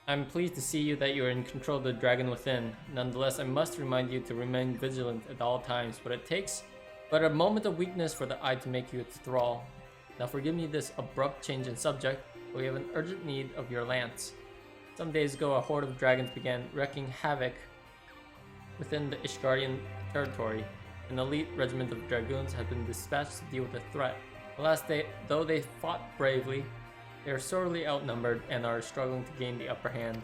Speaker 1: I'm pleased to see that you are in control of the dragon within. Nonetheless, I must remind you to remain vigilant at all times, but it takes but a moment of weakness for the eye to make you its thrall. Now forgive me this abrupt change in subject, We have an urgent need of your lance. Some days ago, a horde of dragons began wreaking havoc within the Ishgardian territory. An elite regiment of dragoons had been dispatched to deal with the threat. Alas, though they fought bravely, they are sorely outnumbered and are struggling to gain the upper hand.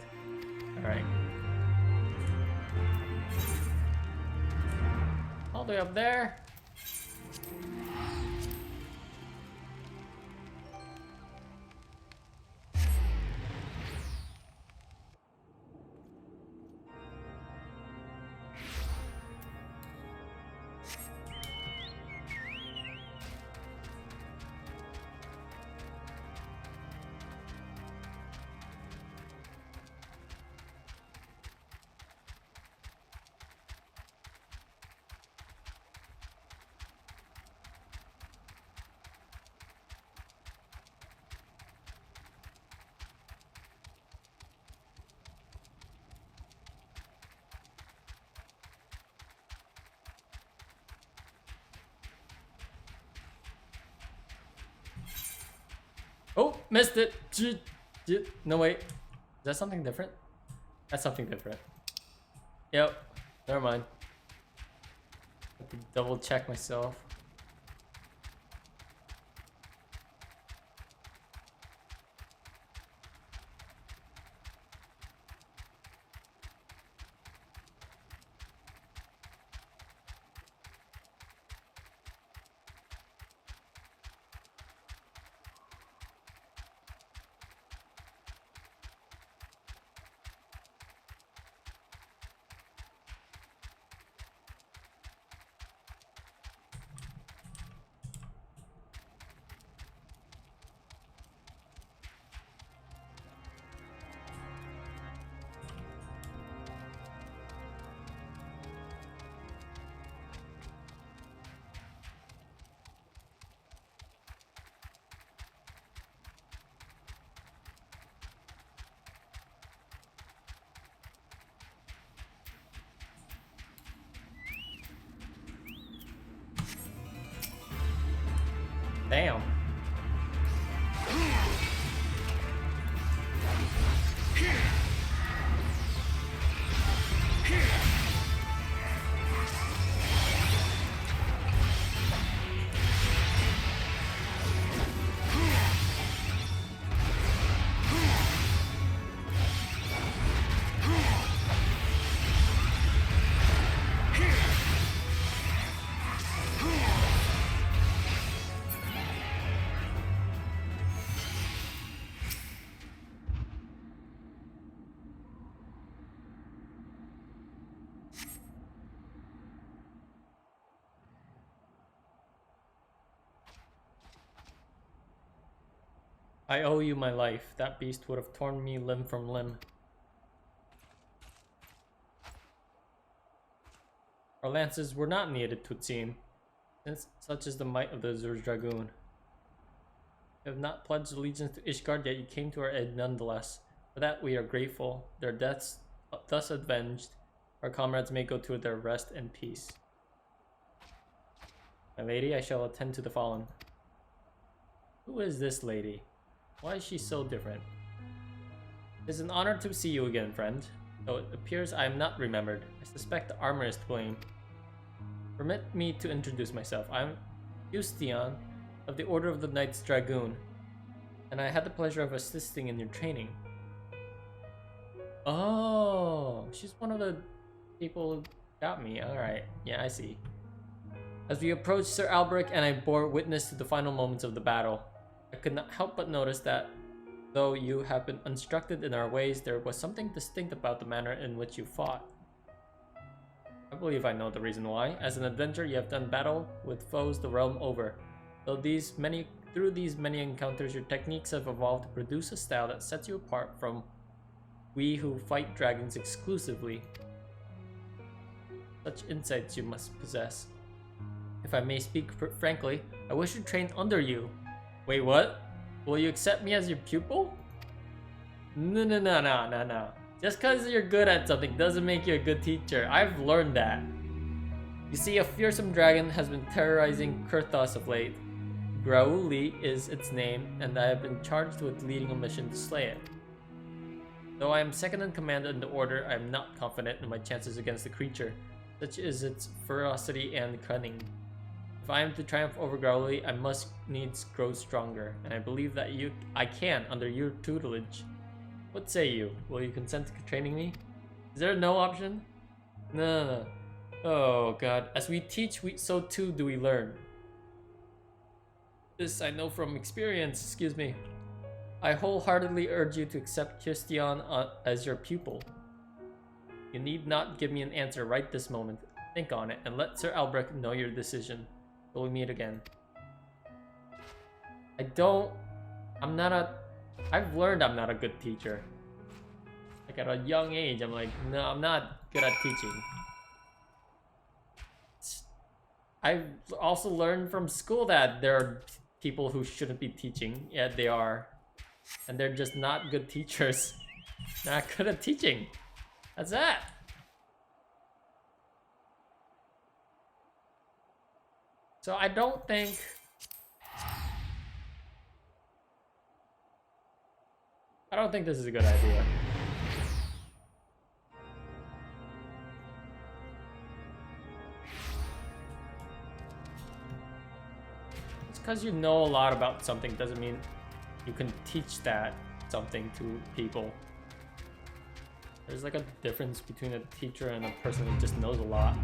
Speaker 1: Alright. All the way up there. Oh, missed it. No, wait. Is that something different? That's something different. Yep. Never mind. Have to double check myself. Damn. I owe you my life. That beast would have torn me limb from limb. Our lances were not needed, it would seem, since such is the might of the Zer's Dragoon. You have not pledged allegiance to Ishgard, yet you came to our aid nonetheless. For that we are grateful. Their deaths thus avenged, our comrades may go to their rest and peace. My lady, I shall attend to the fallen. Who is this lady? Why is she so different? It is an honor to see you again, friend. Though it appears I am not remembered, I suspect the armor is to blame. Permit me to introduce myself. I am Eusteon of the Order of the Knights Dragoon, and I had the pleasure of assisting in your training. Oh, she's one of the people who got me. Alright, yeah, I see. As we approached, Sir Alberic and I bore witness to the final moments of the battle. I could not help but notice that, though you have been instructed in our ways, there was something distinct about the manner in which you fought. I believe I know the reason why. As an adventurer, you have done battle with foes the realm over. Through these many encounters, your techniques have evolved to produce a style that sets you apart from we who fight dragons exclusively. Such insights you must possess. If I may speak frankly, I wish to train under you. Wait, what? Will you accept me as your pupil? No. Just because you're good at something doesn't make you a good teacher. I've learned that. You see, a fearsome dragon has been terrorizing Kurthos of late. Grauli is its name, and I have been charged with leading a mission to slay it. Though I am second in command in the order, I am not confident in my chances against the creature, such is its ferocity and cunning. If I am to triumph over Grauli, I must needs grow stronger, and I believe that I can under your tutelage. What say you? Will you consent to training me? Is there no option? No. Oh god. As we teach, so too do we learn. This I know from experience, excuse me. I wholeheartedly urge you to accept Christian as your pupil. You need not give me an answer right this moment. Think on it, and let Sir Albrecht know your decision. Till we meet again. I've learned I'm not a good teacher. Like at a young age, I'm like, no, I'm not good at teaching. I've also learned from school that there are people who shouldn't be teaching, yet they are. And they're just not good teachers. Not good at teaching. That's that. So I don't think... this is a good idea. Just because you know a lot about something doesn't mean you can teach that something to people. There's like a difference between a teacher and a person who just knows a lot.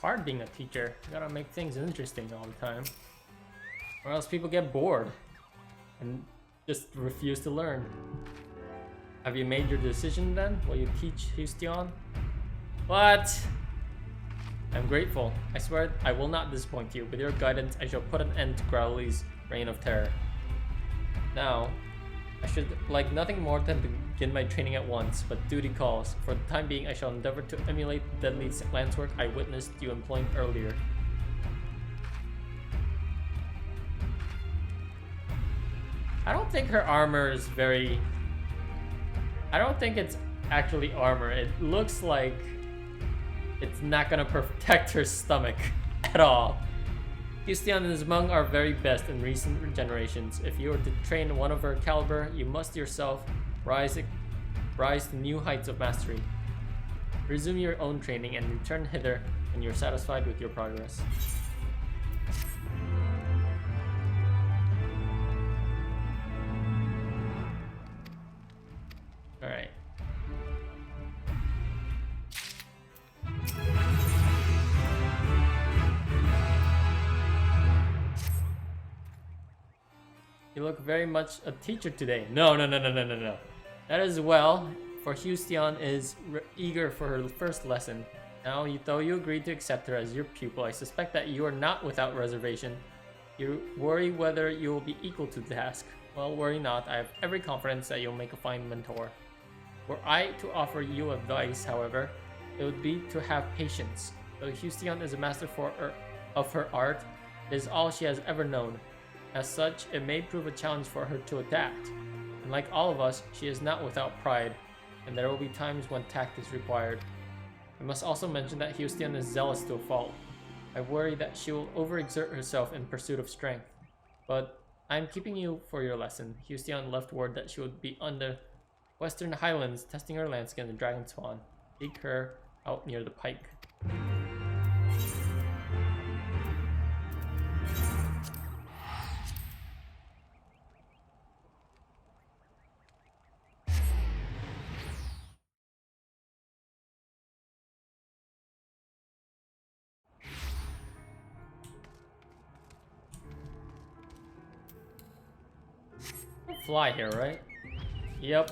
Speaker 1: Hard being a teacher. You gotta make things interesting all the time, or else people get bored and just refuse to learn. Have you made your decision then? Will you teach Hustion? What? I'm grateful. I swear I will not disappoint you. With your guidance, I shall put an end to Growly's reign of terror. Now, I should like nothing more than to begin my training at once, but duty calls. For the time being, I shall endeavor to emulate the deadly lance work I witnessed you employing earlier. I don't think her armor is very... I don't think it's actually armor. It looks like it's not gonna protect her stomach at all. Hustion and his Hmong are very best in recent generations. If you are to train one of her caliber, you must yourself rise to new heights of mastery. Resume your own training and return hither when you're satisfied with your progress. Alright. You look very much a teacher today. No. That is well, for Hustion is eager for her first lesson. Now, though you agreed to accept her as your pupil, I suspect that you are not without reservation. You worry whether you will be equal to the task. Well, worry not. I have every confidence that you'll make a fine mentor. Were I to offer you advice, however, it would be to have patience. Though Hustion is a master of her art, it is all she has ever known. As such, it may prove a challenge for her to adapt. And like all of us, she is not without pride, and there will be times when tact is required. I must also mention that Hustion is zealous to a fault. I worry that she will overexert herself in pursuit of strength. But I am keeping you for your lesson. Hustion left word that she would be on the Western Highlands testing her landskin and dragon spawn. Seek her out near the pike. Fly here, right? Yep.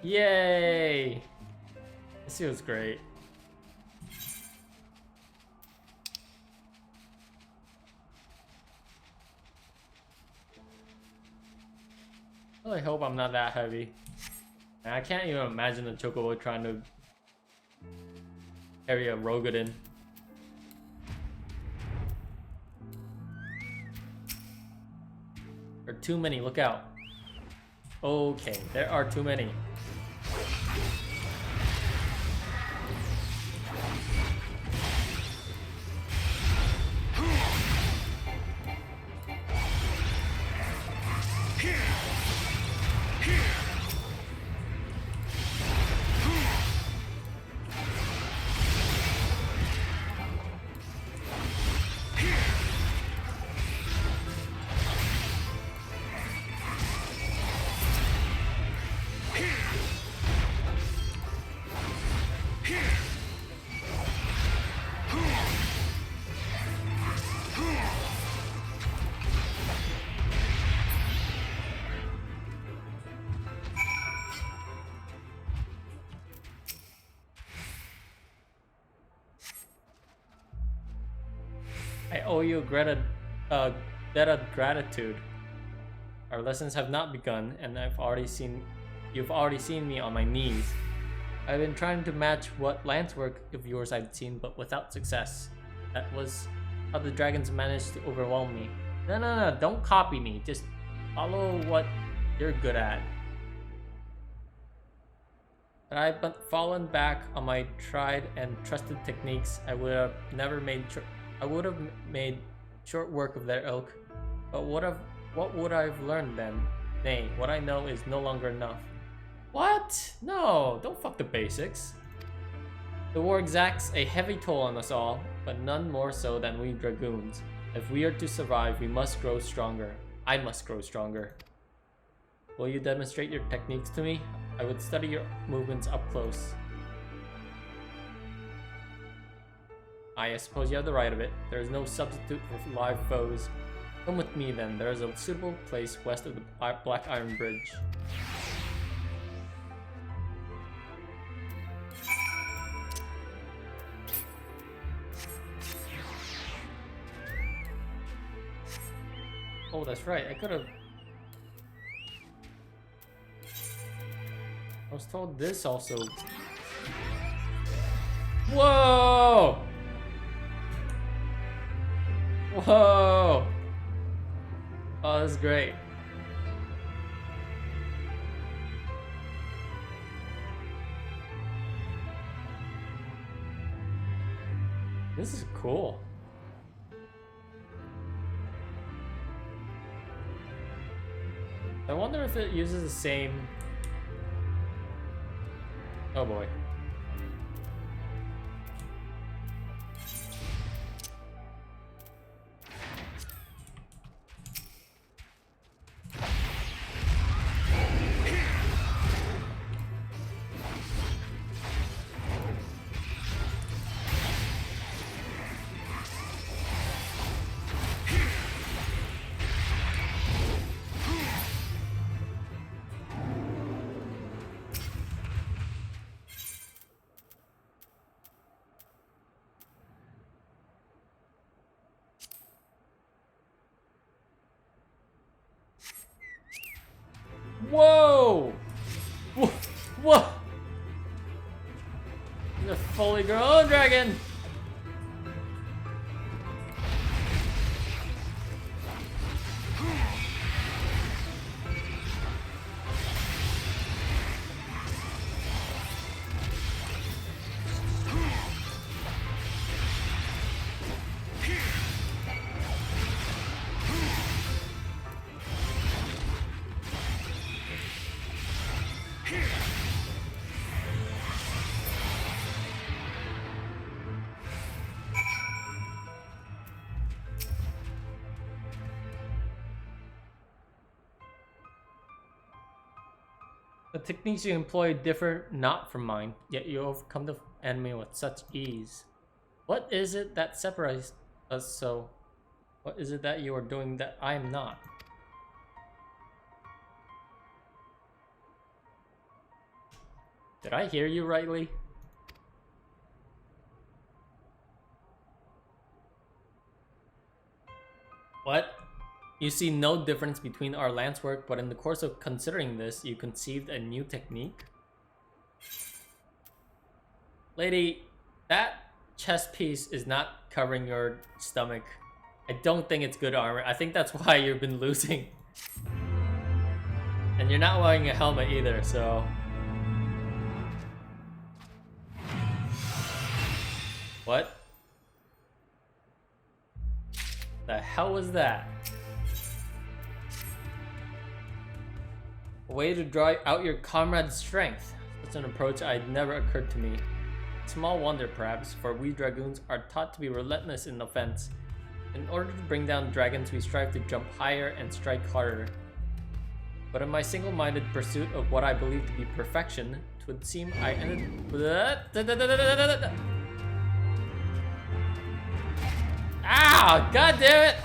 Speaker 1: Yay! This feels great. I hope I'm not that heavy. And I can't even imagine the Chocobo trying to carry a Rogadin. There are too many, look out. Okay, there are too many. I owe you a debt of gratitude. Our lessons have not begun, and you've already seen me on my knees. I've been trying to match what lance work of yours I'd seen, but without success. That was how the dragons managed to overwhelm me. No, don't copy me. Just follow what you're good at. Had I fallen back on my tried and trusted techniques, I would have made short work of their ilk. But what would I have learned then? Nay, what I know is no longer enough. What? No, don't fuck the basics. The war exacts a heavy toll on us all, but none more so than we dragoons. If we are to survive, we must grow stronger. I must grow stronger. Will you demonstrate your techniques to me? I would study your movements up close. I suppose you have the right of it. There is no substitute for live foes. Come with me then. There is a suitable place west of the Black Iron Bridge. Oh, that's right. I could have... I was told this also. Whoa! Whoa! Oh, that's great. This is cool. I wonder if it uses the same... Oh boy. Whoa! Whoa! The fully grown dragon! The techniques you employ differ not from mine, yet you overcome the enemy with such ease. What is it that separates us so? What is it that you are doing that I am not? Did I hear you rightly? What? You see no difference between our lance work, but in the course of considering this, you conceived a new technique. Lady, that chest piece is not covering your stomach. I don't think it's good armor. I think that's why you've been losing. And you're not wearing a helmet either, so... What? The hell was that? A way to draw out your comrade's strength. Such an approach had never occurred to me. Small wonder perhaps, for we dragoons are taught to be relentless in offense. In order to bring down dragons, we strive to jump higher and strike harder. But in my single-minded pursuit of what I believe to be perfection, it would seem I ended... Ow! God damn it!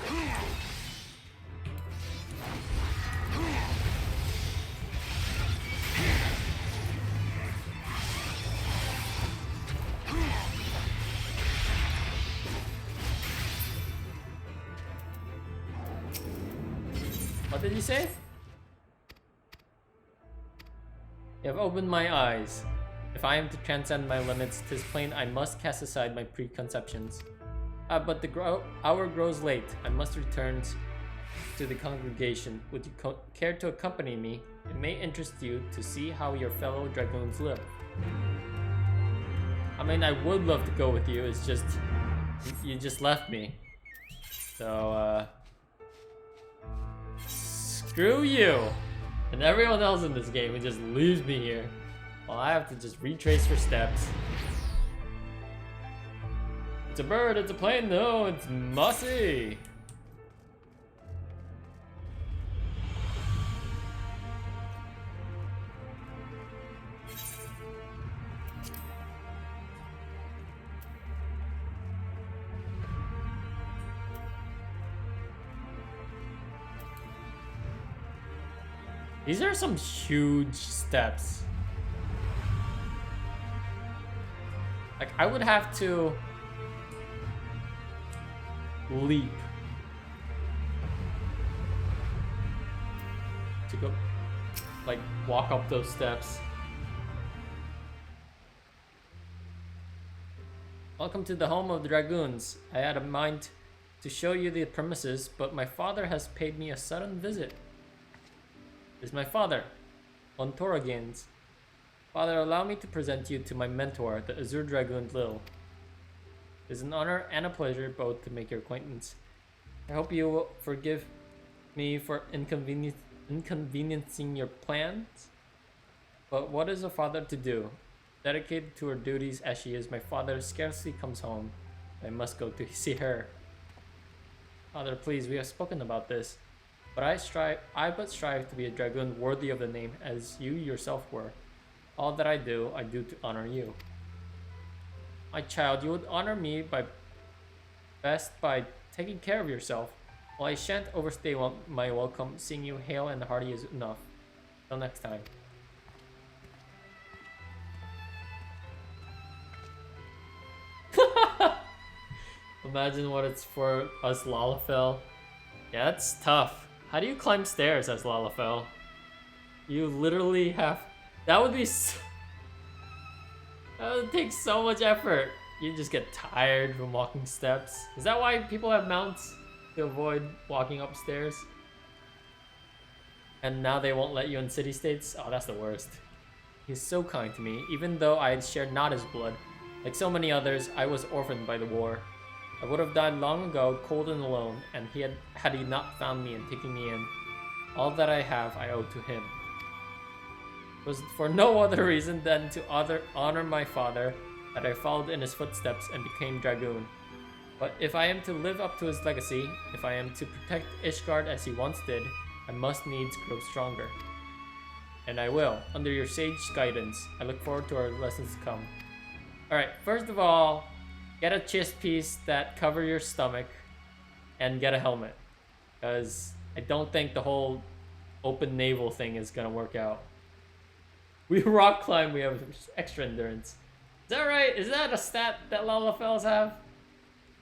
Speaker 1: What did you say? You have opened my eyes. If I am to transcend my limits, 'tis plain I must cast aside my preconceptions. But the hour grows late. I must return to the congregation. Would you care to accompany me? It may interest you to see how your fellow dragoons live. I mean, I would love to go with you. It's just you just left me. So screw you and everyone else in this game who just leaves me here while I have to just retrace your steps. It's a bird, it's a plane, no, it's Mossy. These are some huge steps. Like, I would have to leap to go, like, walk up those steps. Welcome to the home of the dragoons. I had a mind to show you the premises, but my father has paid me a sudden visit. This is my father, Ontoragins. Father, allow me to present you to my mentor, the Azure Dragoon Lil. It is an honor and a pleasure both to make your acquaintance. I hope you will forgive me for inconveniencing your plans. But what is a father to do? Dedicated to her duties as she is, my father scarcely comes home. I must go to see her. Father, please, we have spoken about this. But I strive to be a dragoon worthy of the name as you yourself were. All that I do to honor you. My child, you would honor me best by taking care of yourself. Well, I shan't overstay my welcome. Seeing you hale and hearty is enough. Till next time. Imagine what it's for us Lalafell. Yeah, that's tough. How do you climb stairs as Lalafell? You literally have... That would be... That would take so much effort. You just get tired from walking steps. Is that why people have mounts? To avoid walking upstairs? And now they won't let you in city-states? Oh, that's the worst. He's so kind to me, even though I shared not his blood. Like so many others, I was orphaned by the war. I would have died long ago, cold and alone, and had he not found me and taken me in. All that I have, I owe to him. It was for no other reason than to honor my father that I followed in his footsteps and became dragoon. But if I am to live up to his legacy, if I am to protect Ishgard as he once did, I must needs grow stronger. And I will, under your sage guidance. I look forward to our lessons to come. Alright, first of all, get a chest piece that cover your stomach and get a helmet. Because I don't think the whole open navel thing is gonna work out. We rock climb, we have extra endurance. Is that right? Is that a stat that Lalafells have?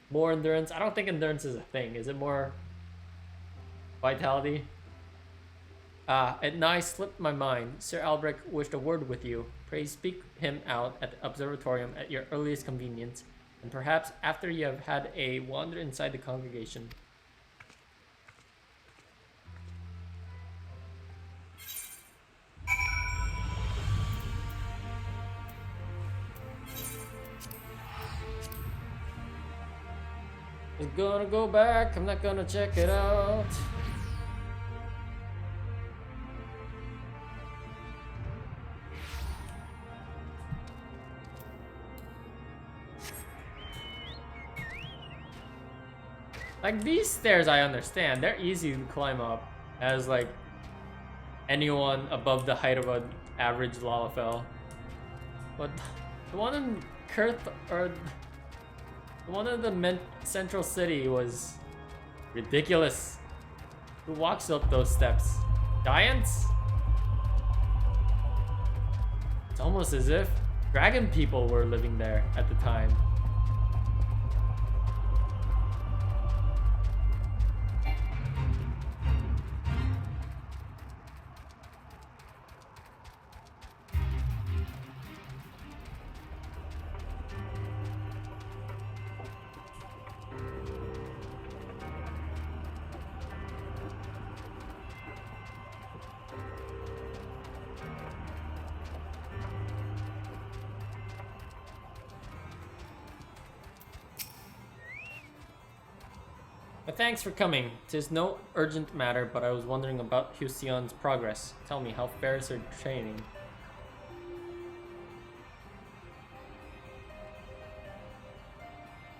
Speaker 1: More endurance? I don't think endurance is a thing. Is it more Vitality. It nigh slipped my mind. Sir Albrecht wished a word with you. Pray speak him out at the observatorium at your earliest convenience, and perhaps after you have had a wander inside the congregation. It's gonna go back, I'm not gonna check it out. Like, these stairs I understand, they're easy to climb up as like anyone above the height of an average Lalafell. But the one in Kurth, or the one in the central city, was ridiculous. Who walks up those steps? Giants? It's almost as if dragon people were living there at the time. But thanks for coming. 'Tis no urgent matter, but I was wondering about Husion's progress. Tell me, how fares her training?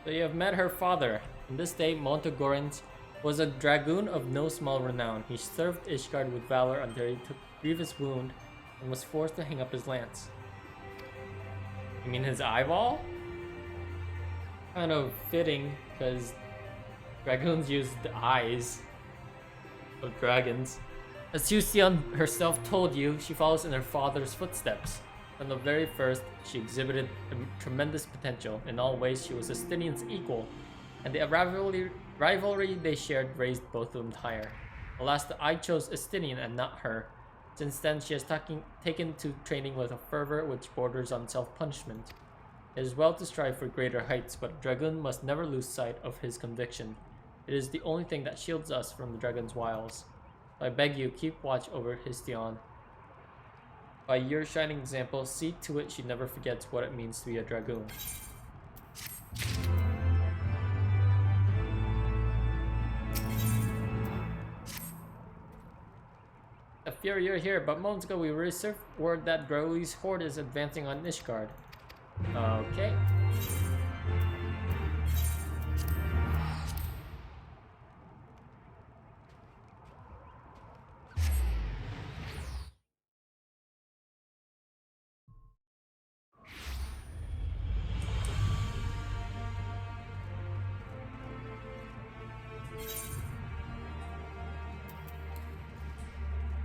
Speaker 1: So you have met her father. In this day, Montagorens was a dragoon of no small renown. He served Ishgard with valor until he took grievous wound and was forced to hang up his lance. You mean his eyeball? Kind of fitting, because dragoons use the eyes of dragons. As Husion herself told you, she follows in her father's footsteps. From the very first, she exhibited a tremendous potential. In all ways, she was Estinian's equal, and the rivalry they shared raised both of them higher. Alas, I chose Estinian and not her. Since then, she has taken to training with a fervor which borders on self-punishment. It is well to strive for greater heights, but a dragoon must never lose sight of his conviction. It is the only thing that shields us from the dragon's wiles. I beg you, keep watch over Histion. By your shining example, see to it she never forgets what it means to be a dragoon. A fury, you're here, but moments ago we received word that Growly's horde is advancing on Ishgard. Okay.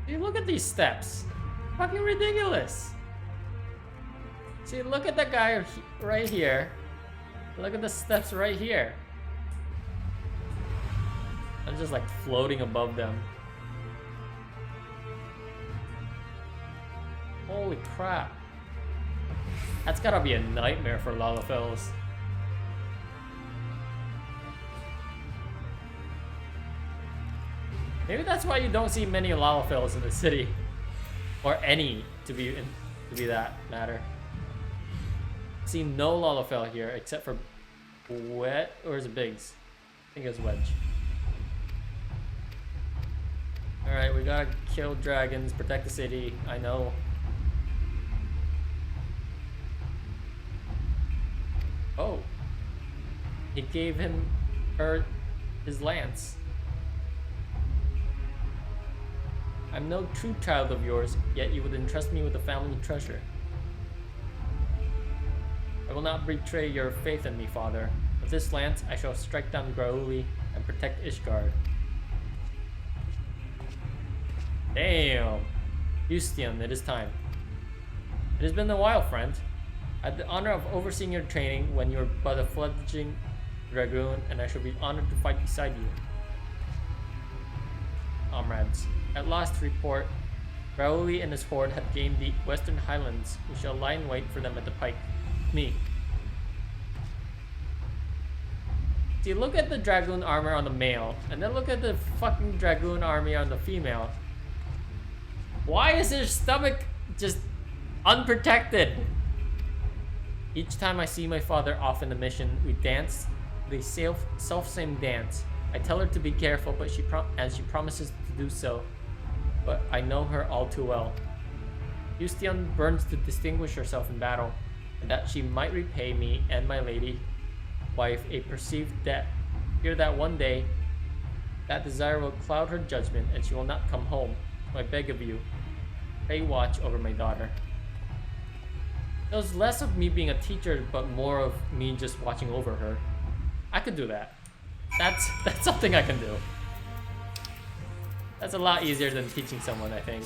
Speaker 1: See, look at these steps. Fucking ridiculous. See, look at the guy right here. Look at the steps right here. I'm just like floating above them. Holy crap. That's gotta be a nightmare for Lalafells. Maybe that's why you don't see many Lalafells in the city. Or any, to be that matter. See no Lalafell here except for Wet, or is it Biggs? I think it's Wedge. Alright, we gotta kill dragons, protect the city, I know. Oh. He gave her his lance. I'm no true child of yours, yet you would entrust me with the family treasure. I will not betray your faith in me, father. With this lance, I shall strike down Growly and protect Ishgard. Damn! Husion, it is time. It has been a while, friend. I had the honor of overseeing your training when you were but a fledgling dragoon, and I shall be honored to fight beside you. comrades. At last report, Raouli and his horde have gained the Western Highlands. We shall lie in wait for them at the pike. Me. See, look at the Dragoon armor on the male, and then look at the fucking Dragoon army on the female. Why is their stomach just unprotected? Each time I see my father off in the mission, we dance the self-same dance. I tell her to be careful, but she promises to do so. But I know her all too well. Yustian burns to distinguish herself in battle, and that she might repay me and my lady wife a perceived debt. Fear that one day, that desire will cloud her judgment, and she will not come home. So I beg of you, pray watch over my daughter. It was less of me being a teacher, but more of me just watching over her. I could do that. That's something I can do. That's a lot easier than teaching someone, I think.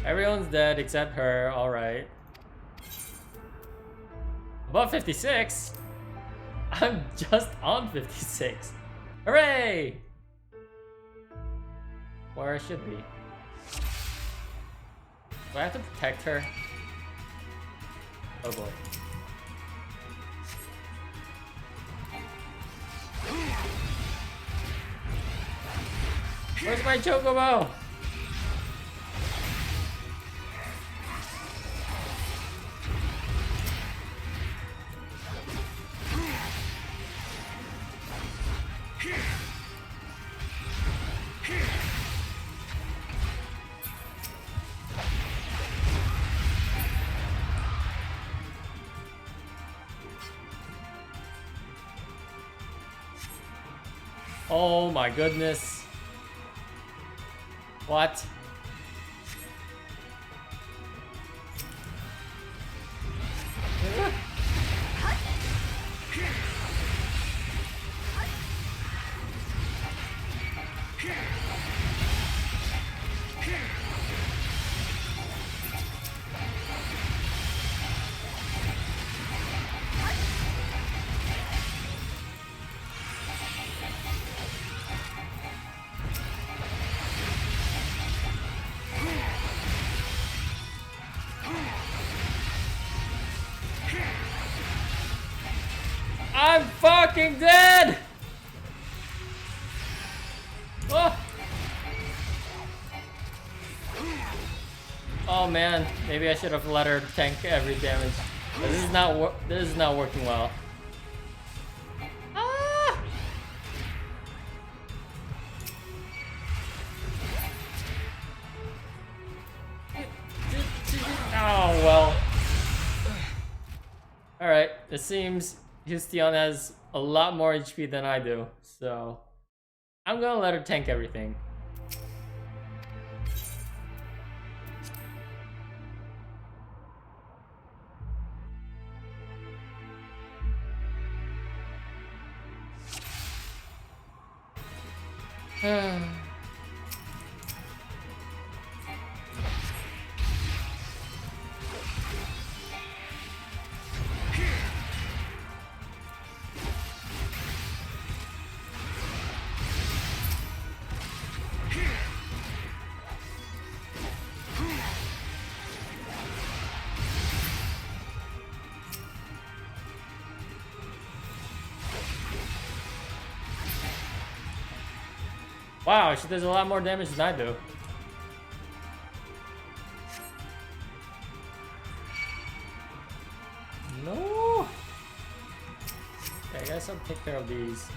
Speaker 1: Everyone's dead except her, alright. Above 56? I'm just on 56. Hooray! Where I should be. Do I have to protect her? Oh boy. Where's my chocobo? Oh my goodness. What? I'm fucking dead! Oh. Oh man, maybe I should have let her tank every damage. But this is not working well. Ah! Oh well. Alright, it seems Yustian has a lot more HP than I do, so I'm gonna let her tank everything. Wow, she does a lot more damage than I do. No. Okay, I guess I'll take care of these.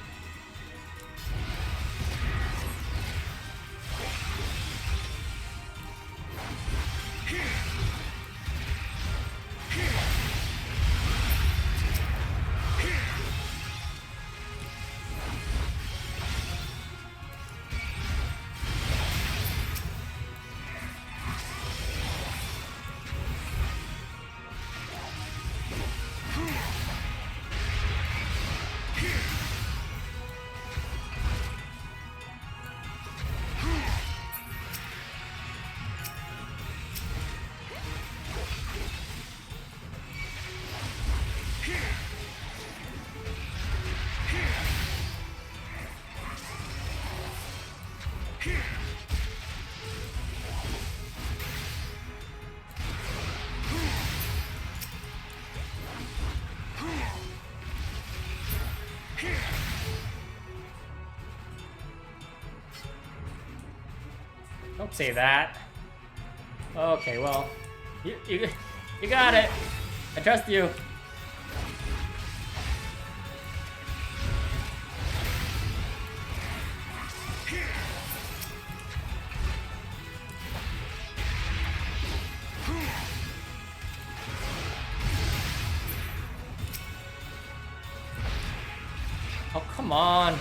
Speaker 1: Don't say that. Okay, well, you got it. I trust you. Oh, come on.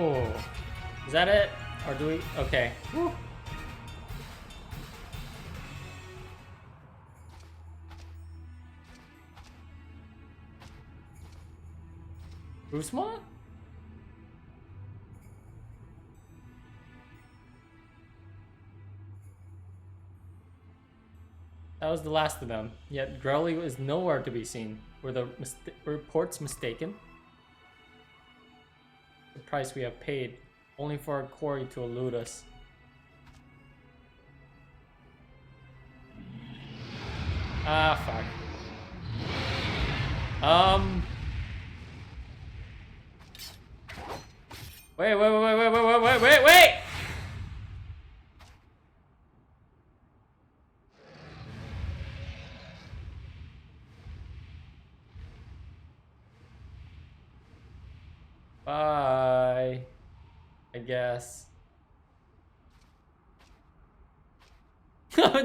Speaker 1: Oh, is that it? Or do we? Okay. Woo. Rusma? That was the last of them. Yet Growly was nowhere to be seen. Were the reports mistaken? The price we have paid, only for our quarry to elude us. Ah, fuck. Wait! Bye. I guess.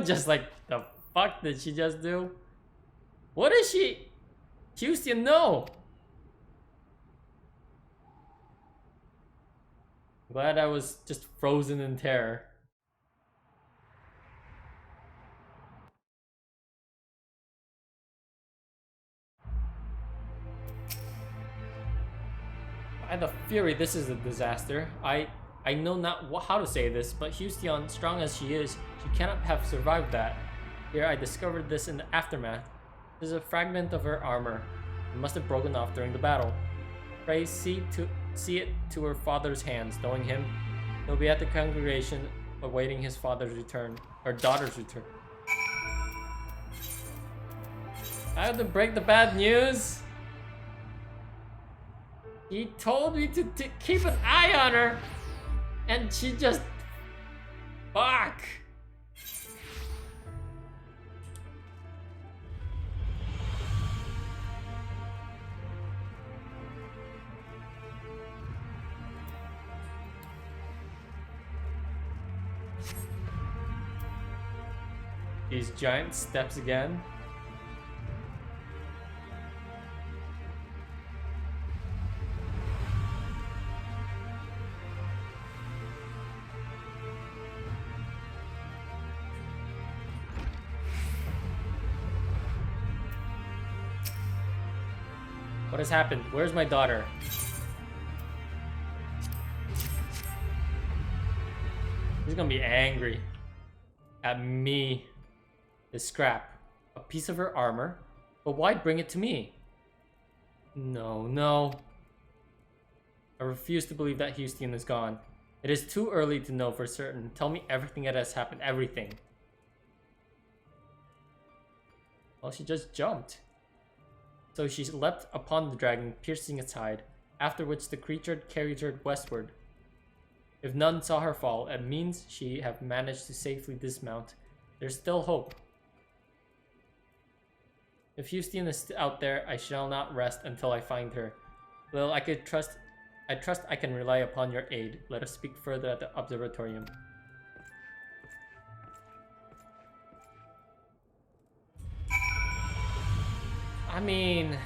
Speaker 1: Just like, the fuck did she just do? What is she? Houston, no! Glad I was just frozen in terror. By the Fury, this is a disaster. I know not how to say this, but Houston, strong as she is, she cannot have survived that. Here, I discovered this in the aftermath. This is a fragment of her armor. It must have broken off during the battle. Pray see it to her father's hands. Knowing him, he'll be at the congregation awaiting his father's return, or daughter's return. I have to break the bad news. He told me to keep an eye on her, and she just... Fuck! These giant steps again. What has happened? Where's my daughter? He's gonna be angry at me. This scrap. A piece of her armor? But why bring it to me? No. I refuse to believe that Houston is gone. It is too early to know for certain. Tell me everything that has happened. Everything. Well, she just jumped. So she leapt upon the dragon, piercing its hide, after which the creature carried her westward. If none saw her fall, it means she have managed to safely dismount. There's still hope. If Hustion is out there, I shall not rest until I find her. Lil, I trust I can rely upon your aid. Let us speak further at the observatorium. I mean...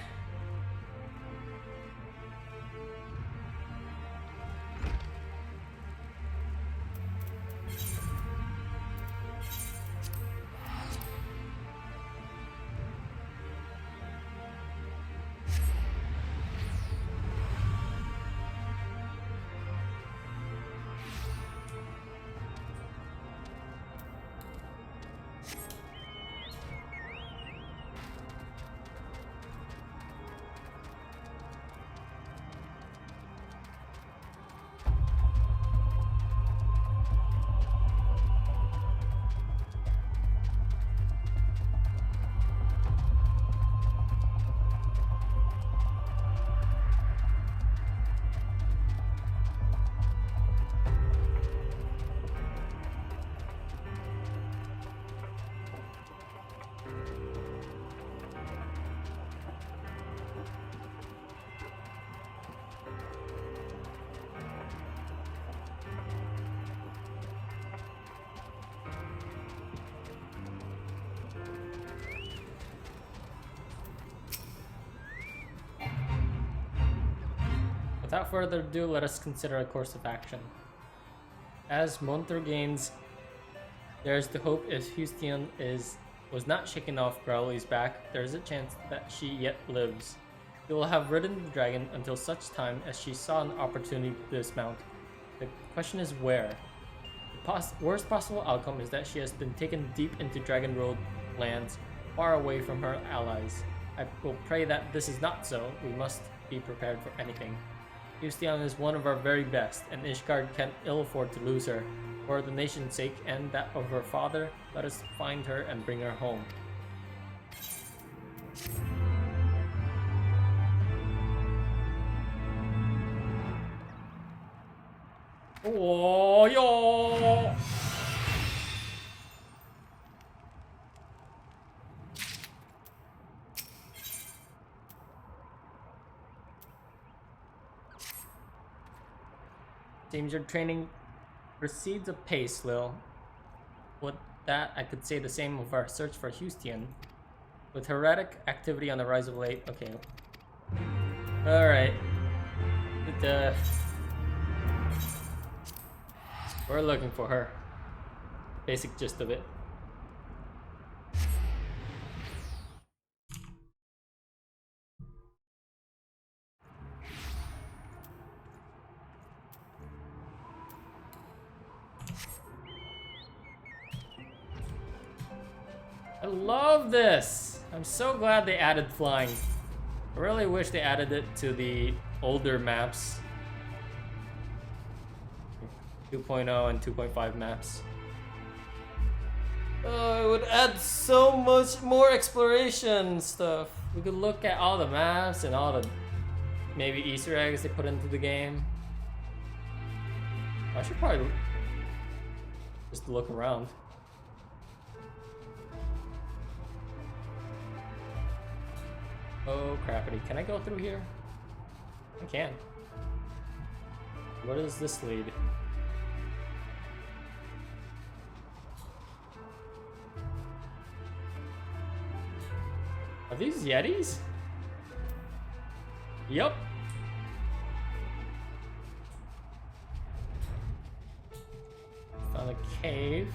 Speaker 1: Without further ado, let us consider a course of action. As Monther gains, there is the hope if Hustion was not shaken off Growly's back, there is a chance that she yet lives. She will have ridden the dragon until such time as she saw an opportunity to dismount. The question is where? The worst possible outcome is that she has been taken deep into Dragon Road lands, far away from her allies. I will pray that this is not so. We must be prepared for anything. Hustion is one of our very best, and Ishgard can ill afford to lose her. For the nation's sake and that of her father, let us find her and bring her home. Oh, yo! Seems your training proceeds apace, Lil. With that, I could say the same of our search for Hustion. With heretic activity on the rise of late. Okay. Alright. We're looking for her. Basic gist of it. I love this! I'm so glad they added flying. I really wish they added it to the older maps. 2.0 and 2.5 maps. Oh, it would add so much more exploration stuff. We could look at all the maps and all the maybe Easter eggs they put into the game. I should probably just look around. Oh crappity, can I go through here? I can. Where does this lead? Are these Yetis? Yup. Found a cave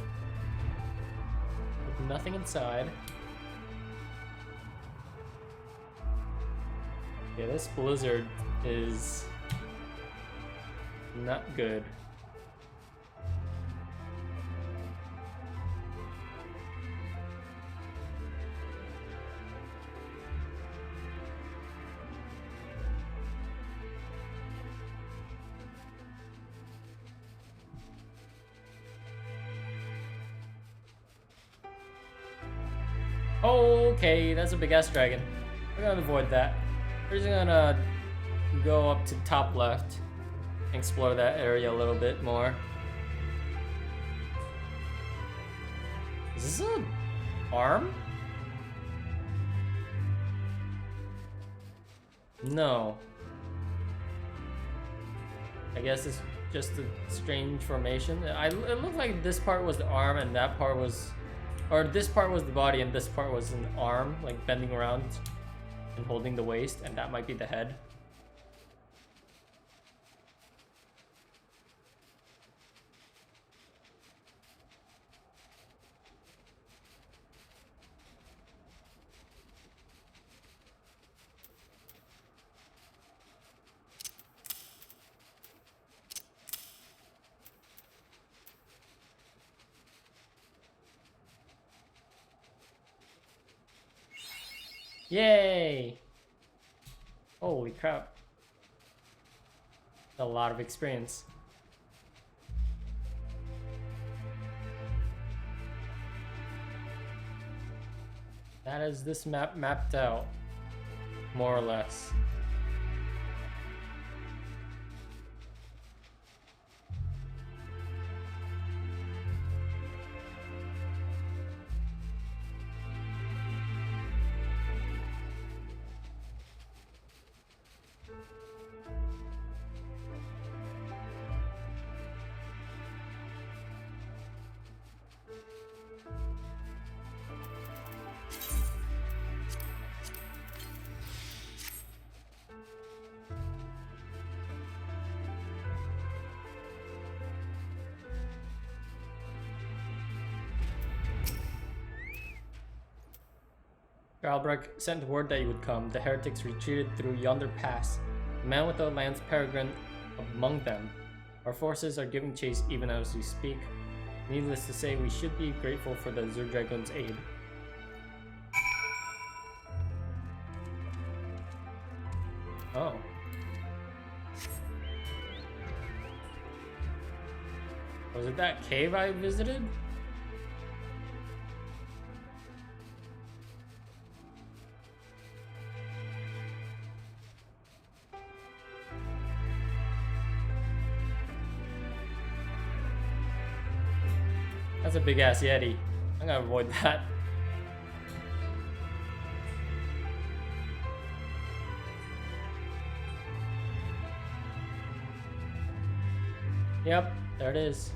Speaker 1: with nothing inside. Yeah, this blizzard is not good. Okay, that's a big ass dragon. We're gonna avoid that. We're just gonna go up to top left. explore that area a little bit more. Is this an arm? No. I guess it's just a strange formation. It looked like this part was the arm and that part was... Or this part was the body and this part was an arm, like bending around and holding the waist, and that might be the head. Yay! Holy crap. A lot of experience. That is this map mapped out, more or less. Albrecht sent word that he would come. The heretics retreated through yonder pass. The man with the lance peregrine among them. Our forces are giving chase even as we speak. Needless to say, we should be grateful for the Zerdragon's aid. Oh. Was it that cave I visited? That's a big ass Yeti. I'm gonna avoid that. Yep, there it is.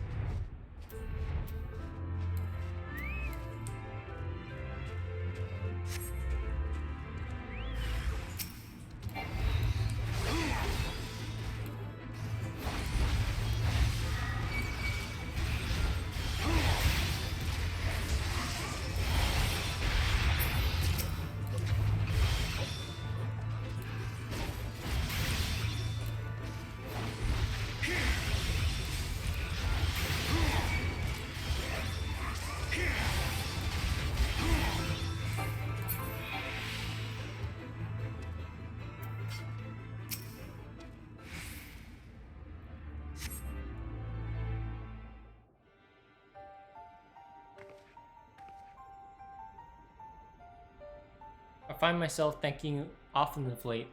Speaker 1: I find myself thinking often of late.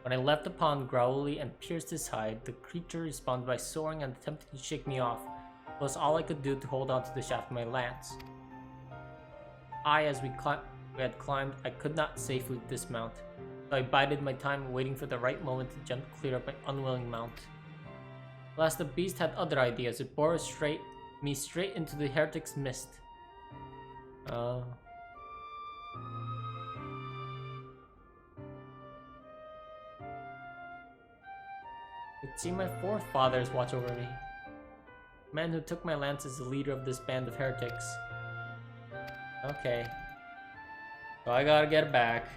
Speaker 1: When I leapt upon Growly and pierced his hide, the creature responded by soaring and attempting to shake me off. It was all I could do to hold on to the shaft of my lance. As we had climbed, I could not safely dismount, so I bided my time waiting for the right moment to gently clear up my unwilling mount. Alas, the beast had other ideas. It bore me straight into the heretic's mist. It seemed my forefathers watch over me. The man who took my lance is the leader of this band of heretics. Okay. So I gotta get it back.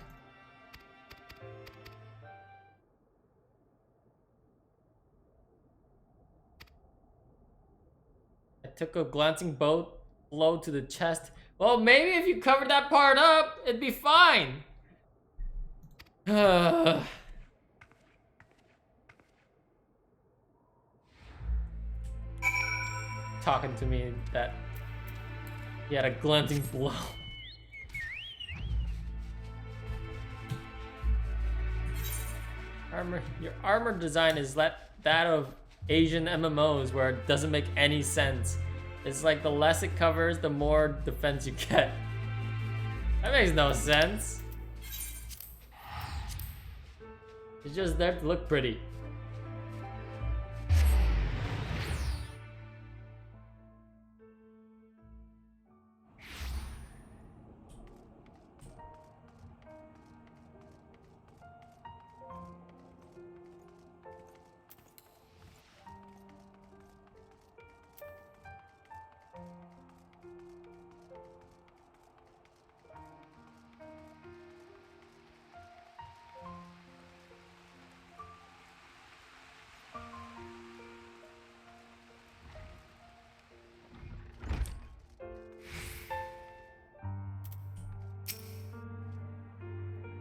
Speaker 1: I took a glancing blow to the chest. Well, maybe if you covered that part up, it'd be fine. Talking to me that he had a glancing blow. Your armor design is that of Asian MMOs where it doesn't make any sense. It's like the less it covers, the more defense you get. That makes no sense. It's just there to look pretty.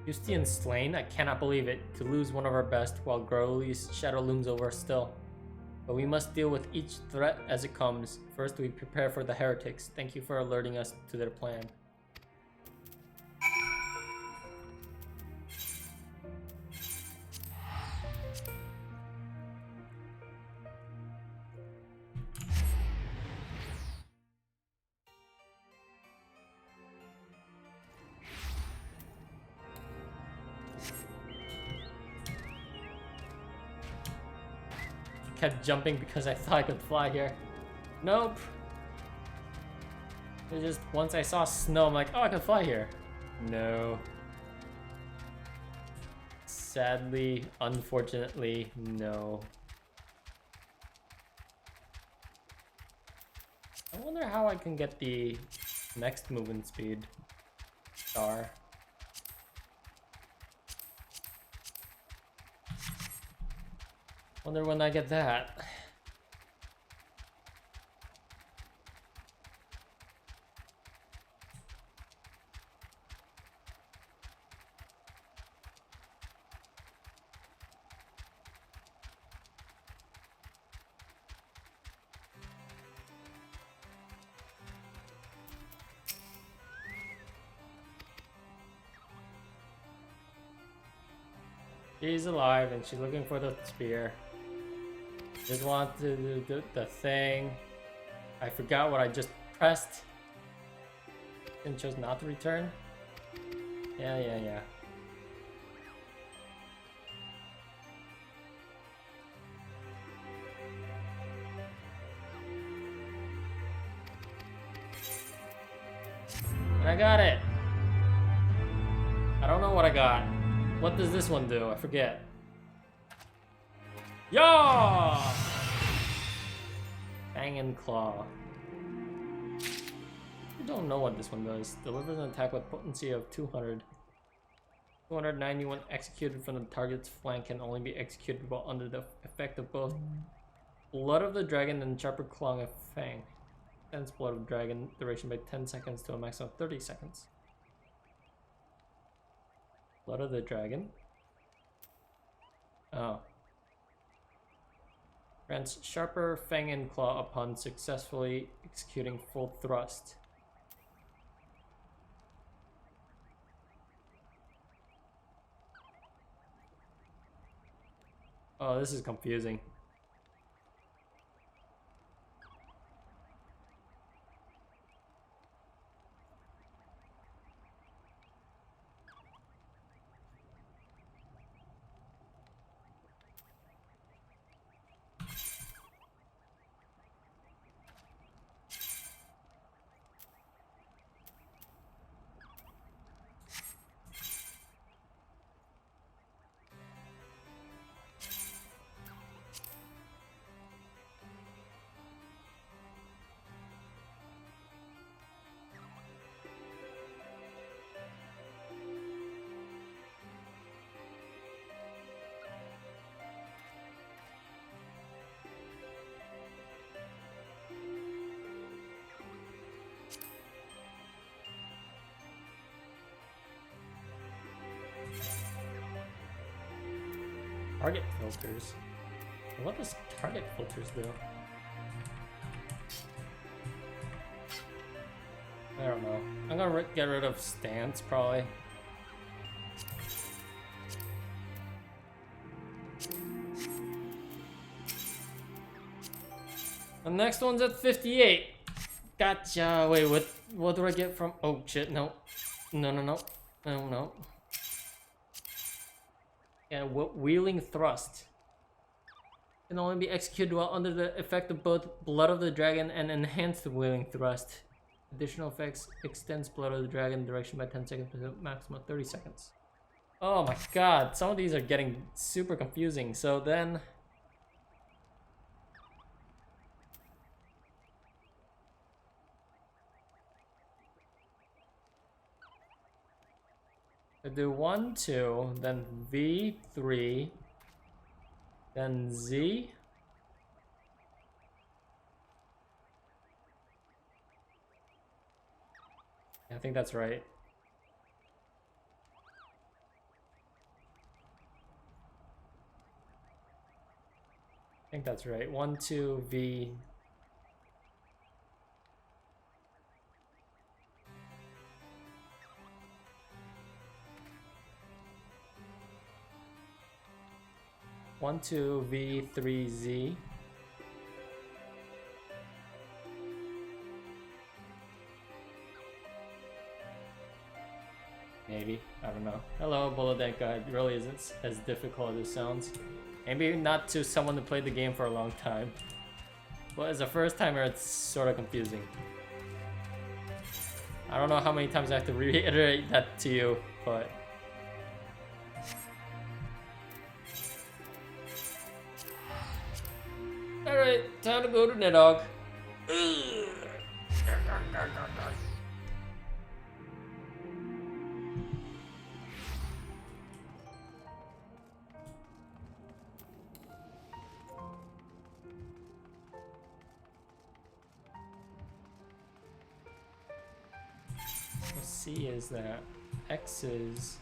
Speaker 1: Yustian slain? I cannot believe it. To lose one of our best while Growly's shadow looms over us still. But we must deal with each threat as it comes. First we prepare for the heretics. Thank you for alerting us to their plan. Kept jumping because I thought I could fly here. Nope. It just once I saw snow, I'm like, oh, I can fly here. No. Sadly, unfortunately, no. I wonder how I can get the next movement speed star. Wonder when I get that. She's alive and she's looking for the spear. Just want to do the thing. I forgot what I just pressed. And chose not to return. Yeah. And I got it. I don't know what I got. What does this one do? I forget. Yeah! Fang and Claw. I don't know what this one does. Delivers an attack with potency of 200. 290 when executed from the target's flank can only be executed while under the effect of both Blood of the Dragon and Sharper Claw of Fang. Extends Blood of Dragon duration by 10 seconds to a maximum of 30 seconds. Blood of the Dragon. Oh. Grants Sharper Fang and Claw upon successfully executing full thrust. Oh, this is confusing. Target filters. What does target filters do? I don't know. I'm gonna get rid of stance probably. next one's at 58. Gotcha. Wait, what do I get from? Oh shit! No. Yeah, wheeling thrust can only be executed while under the effect of both blood of the dragon and enhanced wheeling thrust. Additional effects extends blood of the dragon direction by 10 seconds to a maximum of 30 seconds. Oh my god, some of these are getting super confusing. So then I do 1, 2, then V, 3, then Z. I think that's right. I think that's right. 1, 2, V. One, two, V, 3, Z. Maybe. I don't know. Hello, Bolodenka. It really isn't as difficult as it sounds. Maybe not to someone who played the game for a long time. But as a first timer, it's sort of confusing. I don't know how many times I have to reiterate that to you, but... Alright, time to go to Nidhogg. C is that. X is...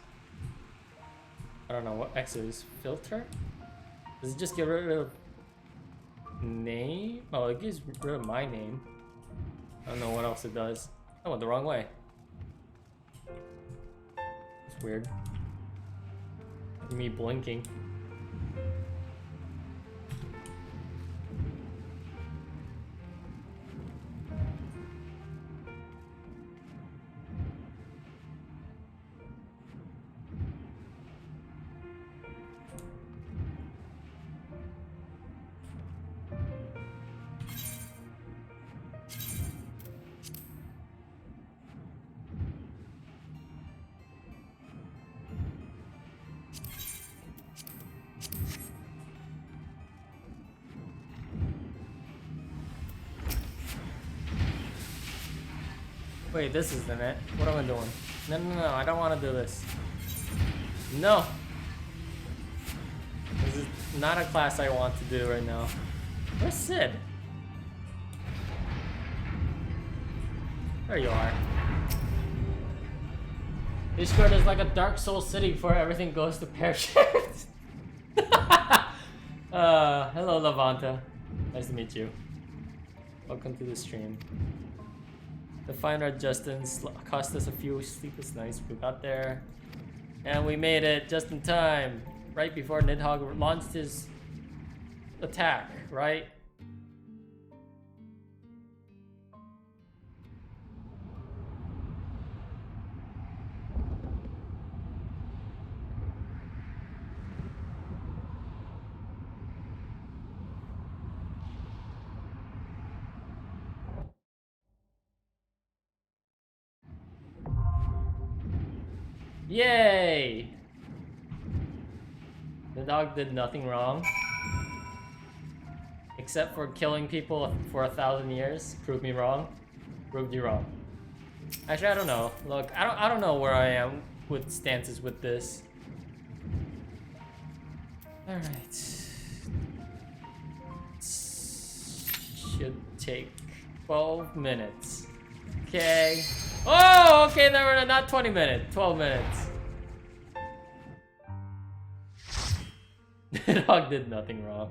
Speaker 1: I don't know what X is. Filter? Does it just get rid of name? Oh, it gives rid of my name. I don't know what else it does. I went the wrong way. It's weird. Me blinking. Wait, this isn't it. What am I doing? No, I don't want to do this. No! This is not a class I want to do right now. Where's Sid? There you are. Ishgard is like a Dark Souls city before everything goes to pear-shaped. Hello, Lavanta. Nice to meet you. Welcome to the stream. The fine art Justin cost us a few sleepless nights. We got there, and we made it just in time, right before Nidhogg launched his attack, right? Yay! The dog did nothing wrong. Except for killing people for 1,000 years. Proved me wrong. Proved you wrong. Actually, I don't know. Look, I don't know where I am with stances with this. Alright. Should take 12 minutes. Okay. Oh, okay, then we're not 20 minutes, 12 minutes. The dog did nothing wrong.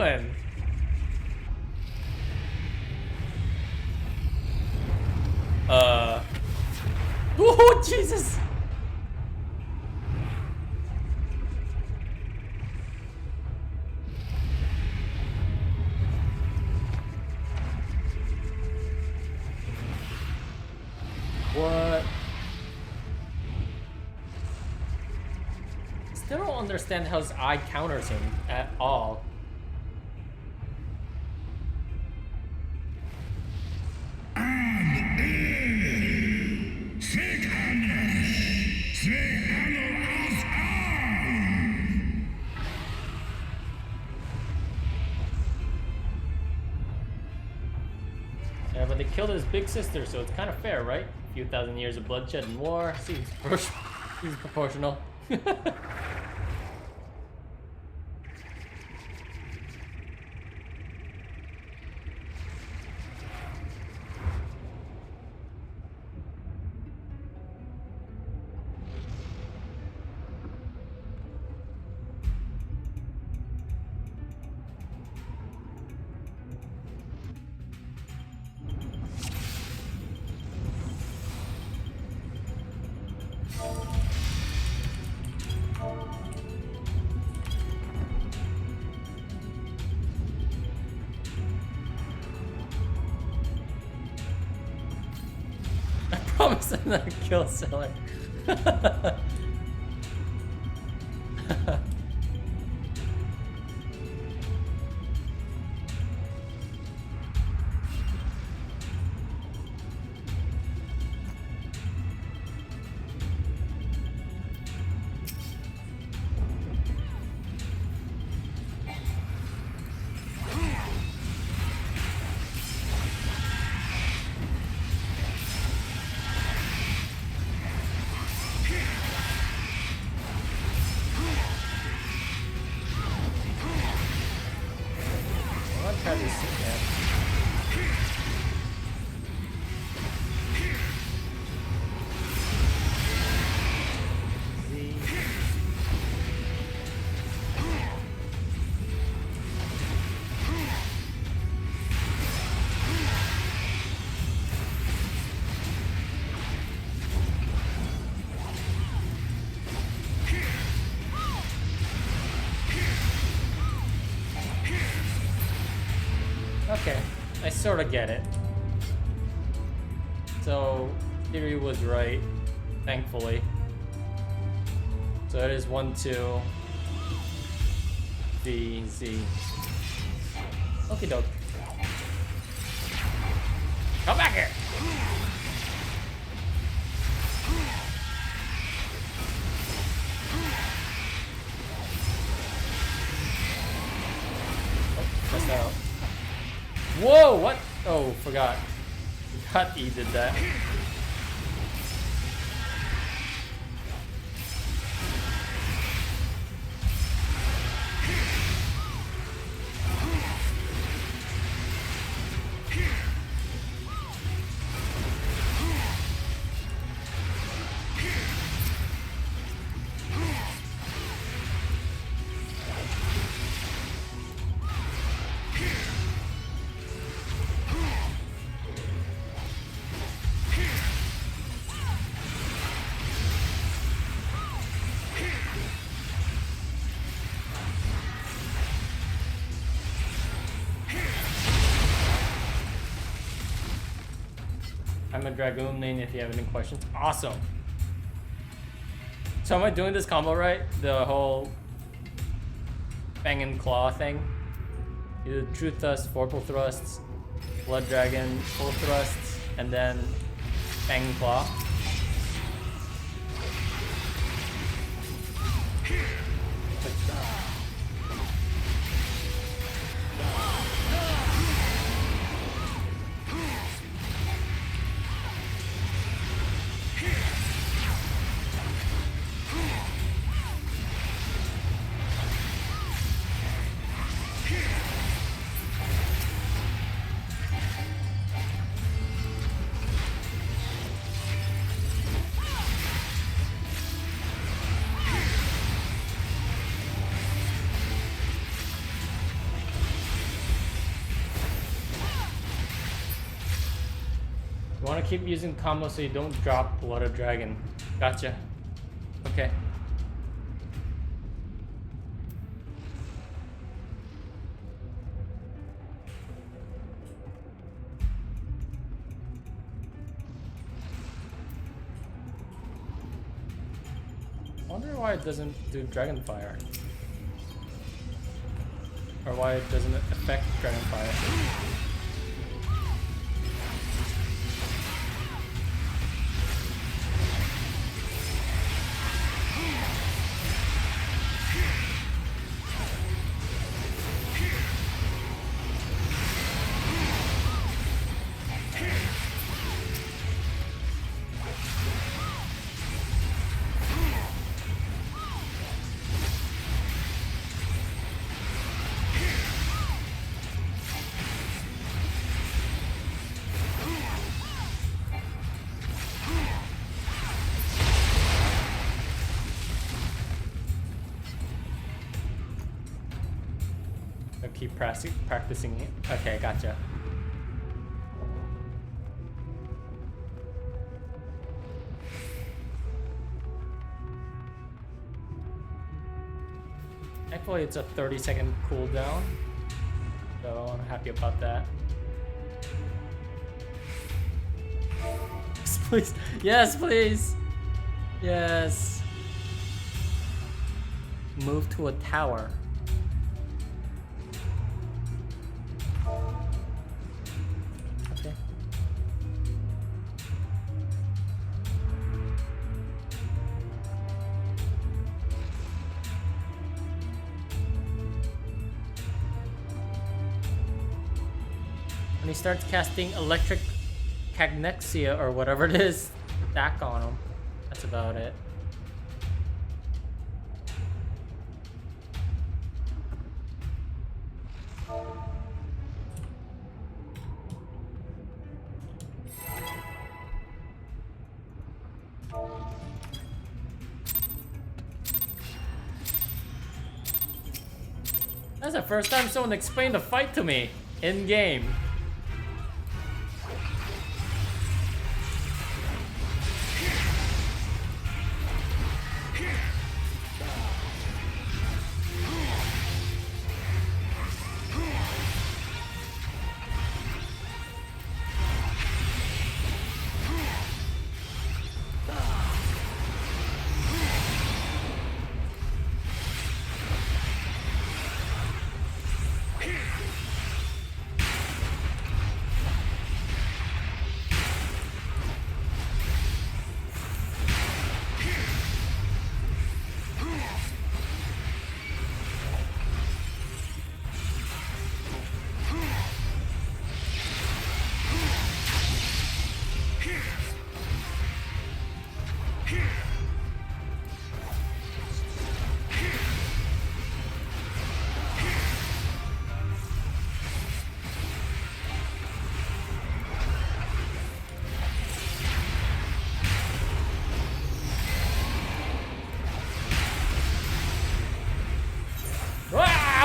Speaker 1: doing? Oh, Jesus! What? Still don't understand how his eye counters him at all. Yeah, but they killed his big sister, so it's kind of fair, right? A few thousand years of bloodshed and war seems proportional. I promise I'm not a kill seller. Okay, I sort of get it. So, theory was right, thankfully. So it is 1, 2, Z, Z. Okie doke. Come back here! Oh, missed out. Whoa, what? Oh, forgot. Forgot he did that. I'm a Dragoon main if you have any questions. Awesome. So am I doing this combo right? The whole Fang and Claw thing? You do Truth Thrust, Vorpal Thrusts, Blood Dragon, Full Thrusts, and then Fang and Claw. keep using combo so you don't drop Ul'dah Dragon. Gotcha. Okay. I wonder why it doesn't do Dragon Fire. Or why it doesn't affect Dragon Fire. Keep practicing it. Okay, gotcha. Thankfully, it's a 30-second cooldown, so I'm happy about that. Yes, please. Yes, please. Yes. Move to a tower. When he starts casting electric cagnexia or whatever it is, attack on him. That's about it. That's the first time someone explained the fight to me in game.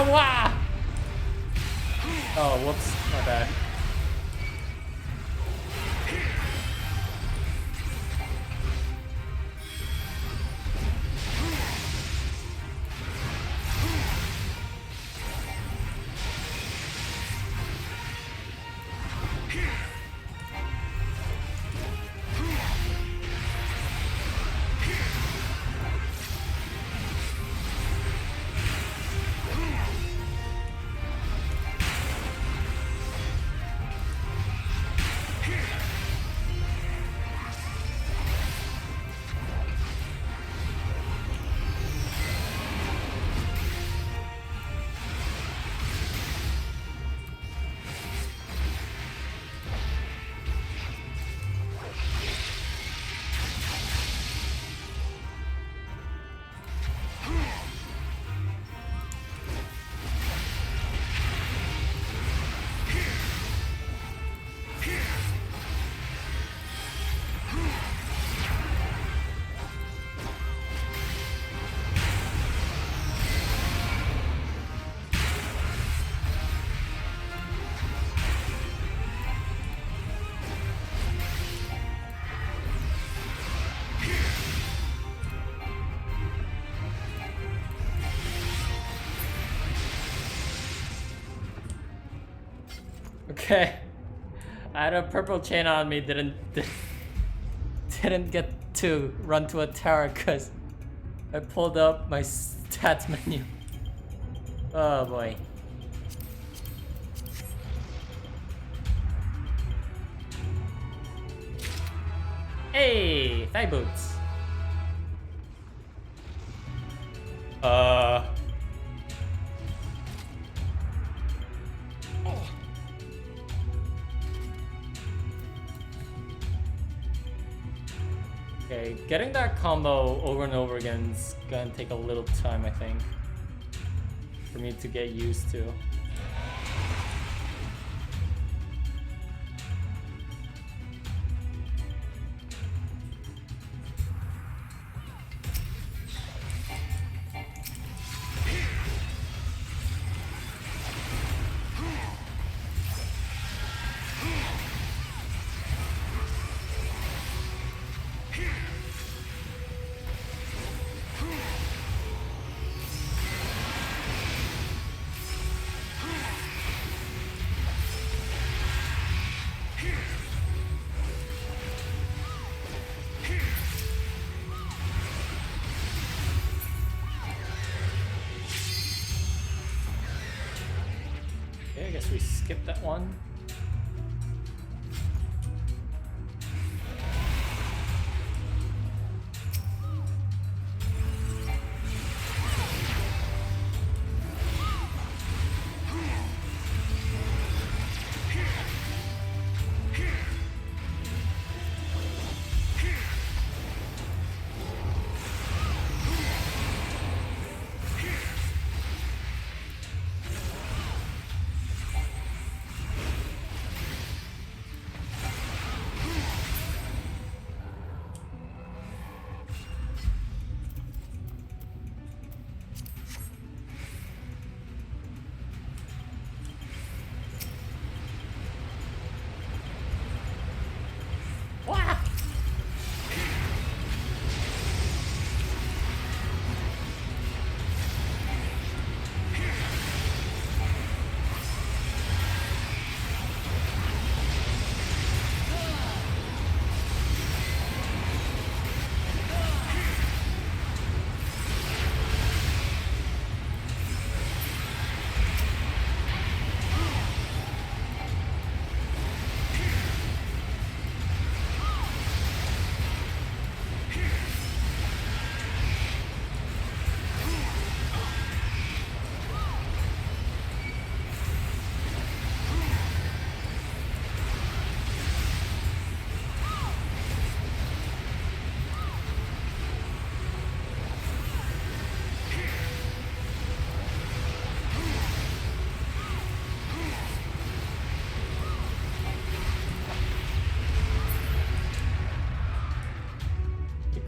Speaker 1: Wow! Oh, whoops, my bad. Okay. I had a purple chain on me, didn't get to run to a tower because I pulled up my stats menu. Oh boy. Hey, thigh boots. Okay, getting that combo over and over again is gonna take a little time, I think, for me to get used to. Okay, I guess we skipped that one.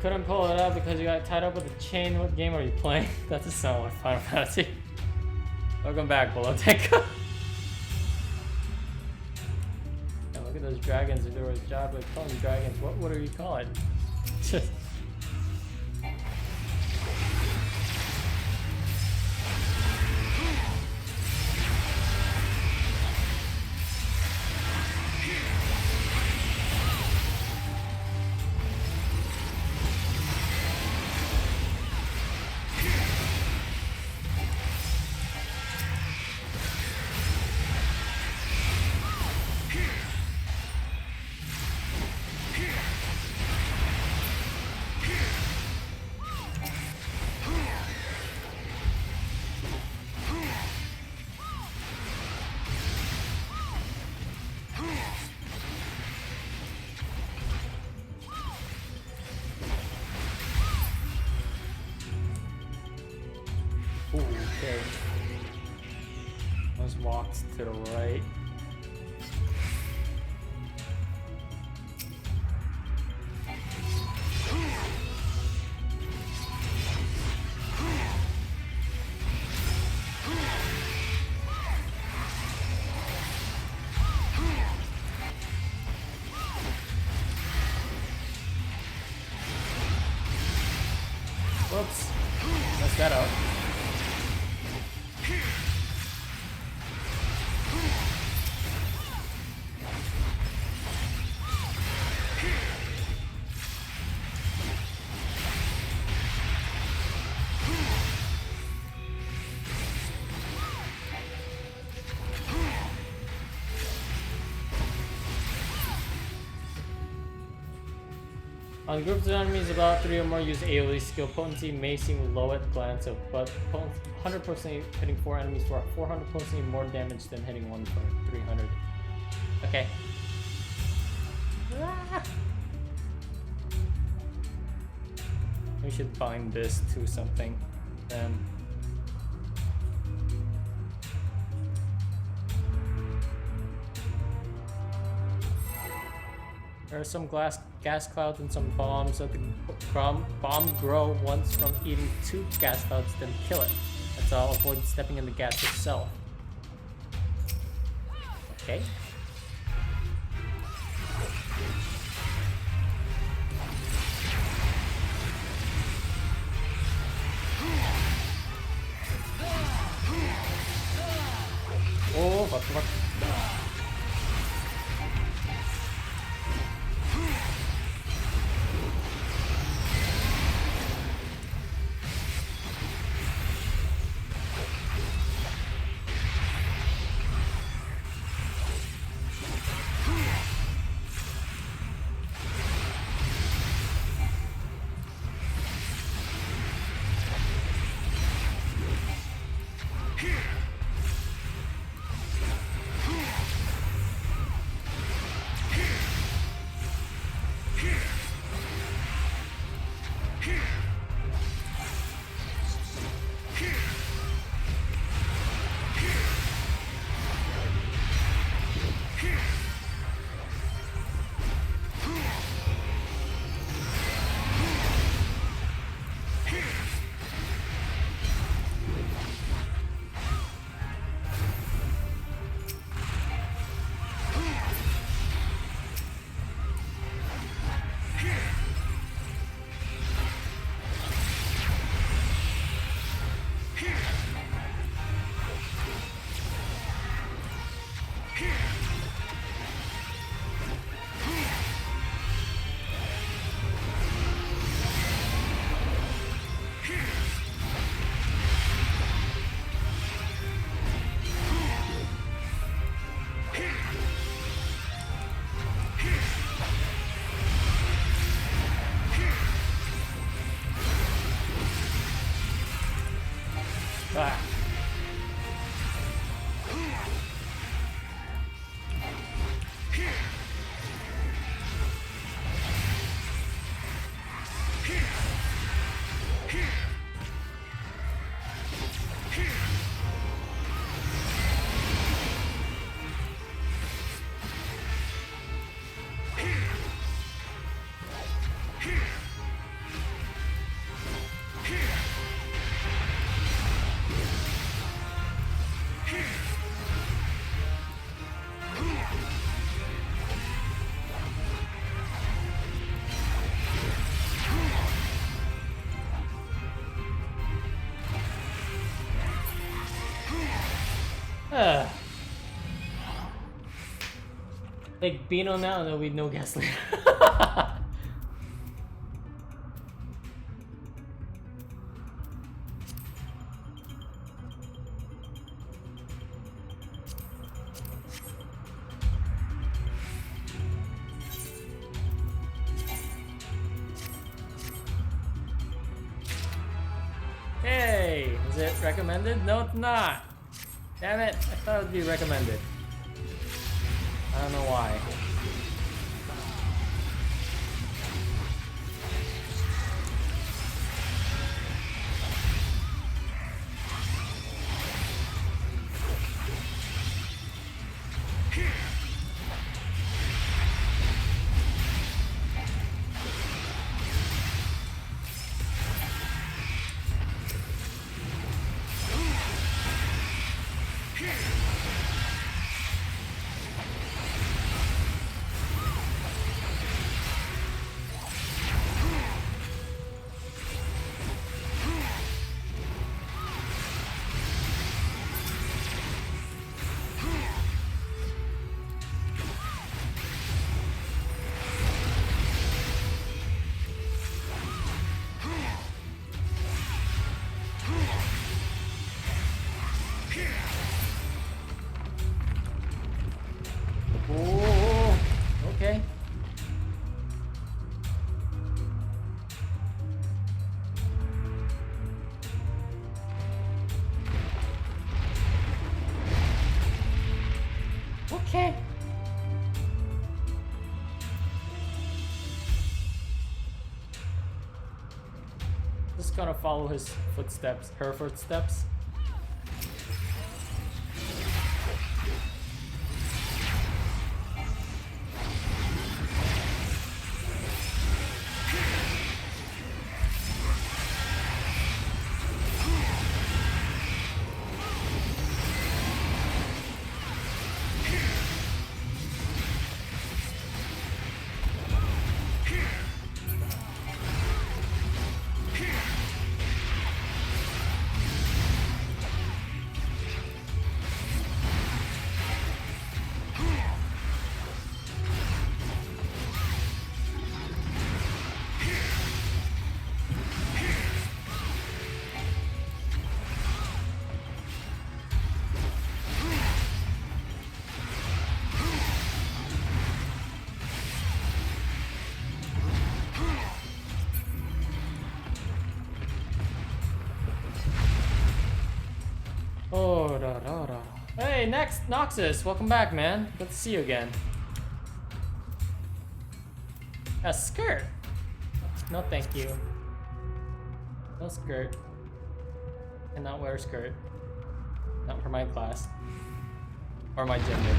Speaker 1: Couldn't pull it out because you got tied up with a chain. What game are you playing? That doesn't sound like Final Fantasy. Welcome back, Boloteka. Yeah, look at those dragons. If there was a job like calling dragons, what are you calling? Just. Ooh, okay. Let's walk to the right. Whoops. Messed that up. On groups of enemies, about 3 or more use AoE skill. Potency may seem low at glance, but 100% hitting 4 enemies for 400% more damage than hitting 1 for 300. Okay. Ah! We should bind this to something. There are some gas clouds and some bombs. So the bomb grow once from eating 2 gas clouds, then kill it. That's all. Avoid stepping in the gas itself. Okay. Oh, fuck. Ah. Like Beano now, and there'll be no gas later. Hey, is it recommended? No, it's not. Damn it, I thought it would be recommended. I don't know why. Okay. Just gonna follow his footsteps, her footsteps. Oh, da, da, da. Hey, next Noxus, welcome back, man. Good to see you again. A skirt? No, thank you. No skirt. Cannot wear a skirt. Not for my class or my gender.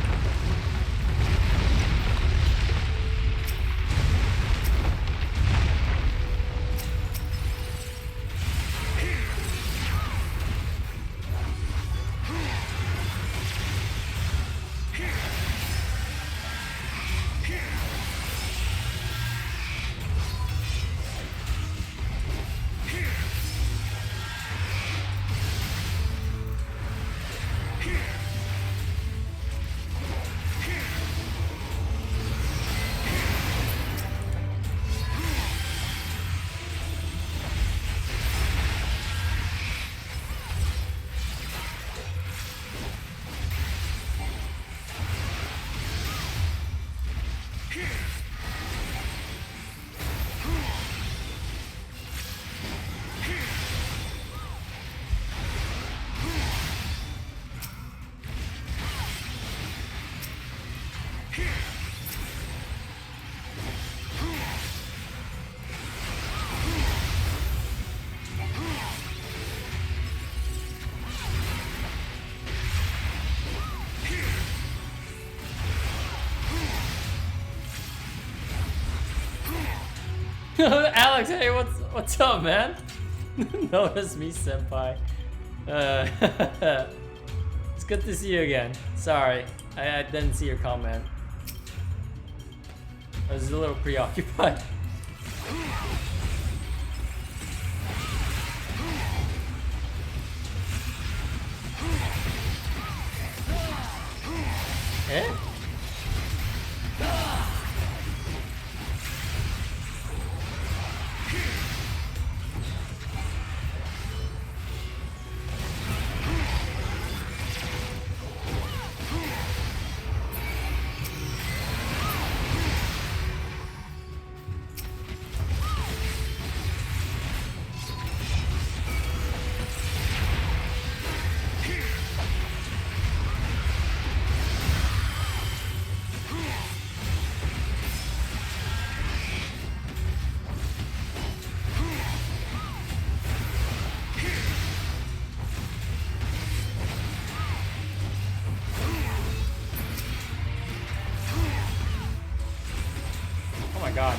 Speaker 1: Alex, hey, what's up, man? Notice me, senpai. It's good to see you again. Sorry, I didn't see your comment. I was a little preoccupied. Eh? God.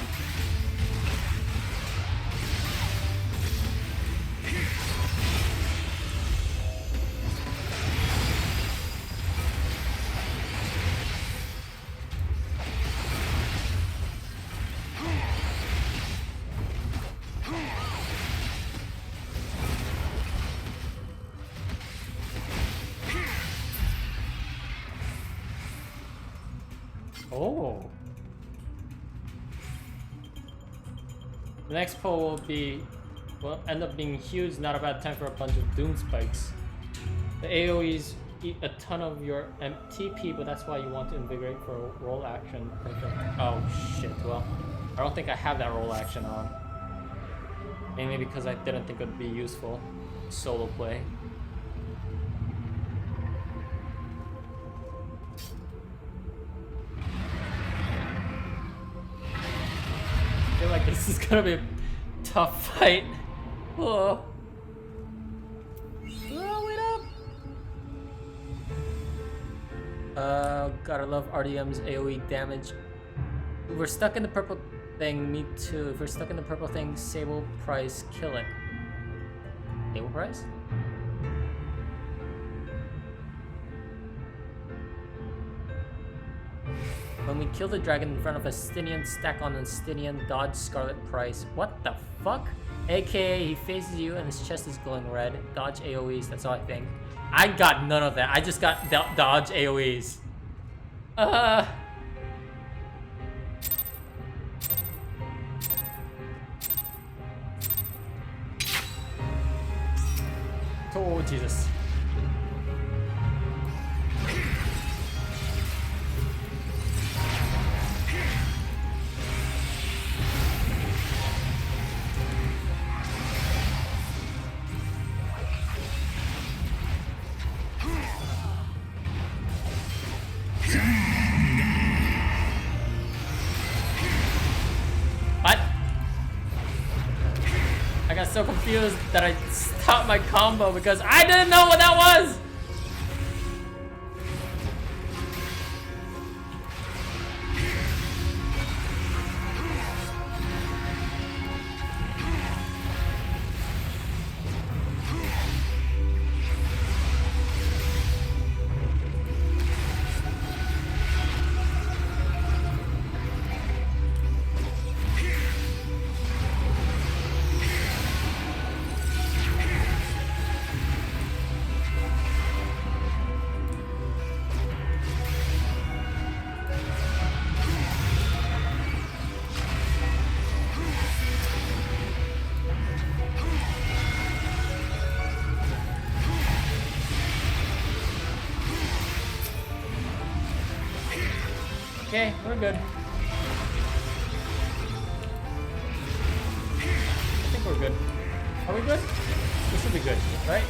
Speaker 1: Oh. The next pull will end up being huge, not a bad time for a bunch of Doom Spikes. The AoEs eat a ton of your TP, but that's why you want to invigorate for a roll action. Perfect. Oh shit, well, I don't think I have that roll action on. Mainly because I didn't think it would be useful. Solo play. like this is gonna be a tough fight. Oh. Oh, wait up. Gotta love RDM's AoE damage. If we're stuck in the purple thing, me too. If we're stuck in the purple thing, Sable Price, kill it. Sable Price? When we kill the dragon in front of a Stinian, stack on a Stinian, dodge Scarlet Price. What the fuck? AKA, he faces you and his chest is glowing red. Dodge AoEs, that's all I think. I got none of that. I just got dodge AoEs. Oh, Jesus. What? I got so confused that I stopped my combo because I didn't know what that was! Okay, we're good. I think we're good. Are we good? We should be good, right?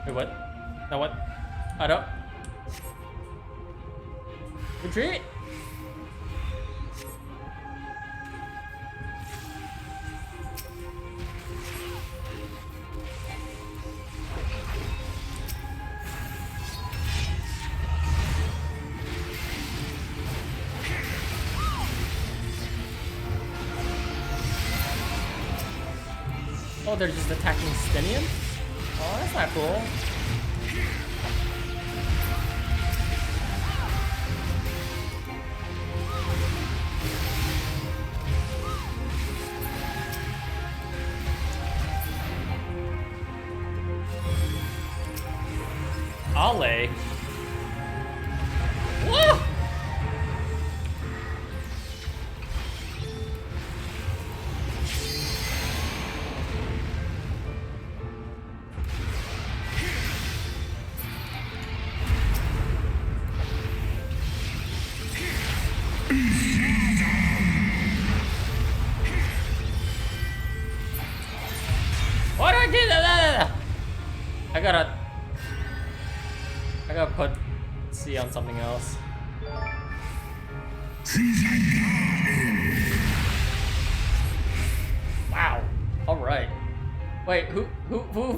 Speaker 1: Wait, what? Now what? I don't. Retreat! Oh, they're just attacking Stinian? Oh, that's not cool. Ollie. Woo! What I did? I gotta put C on something else. Wow. All right. Wait, who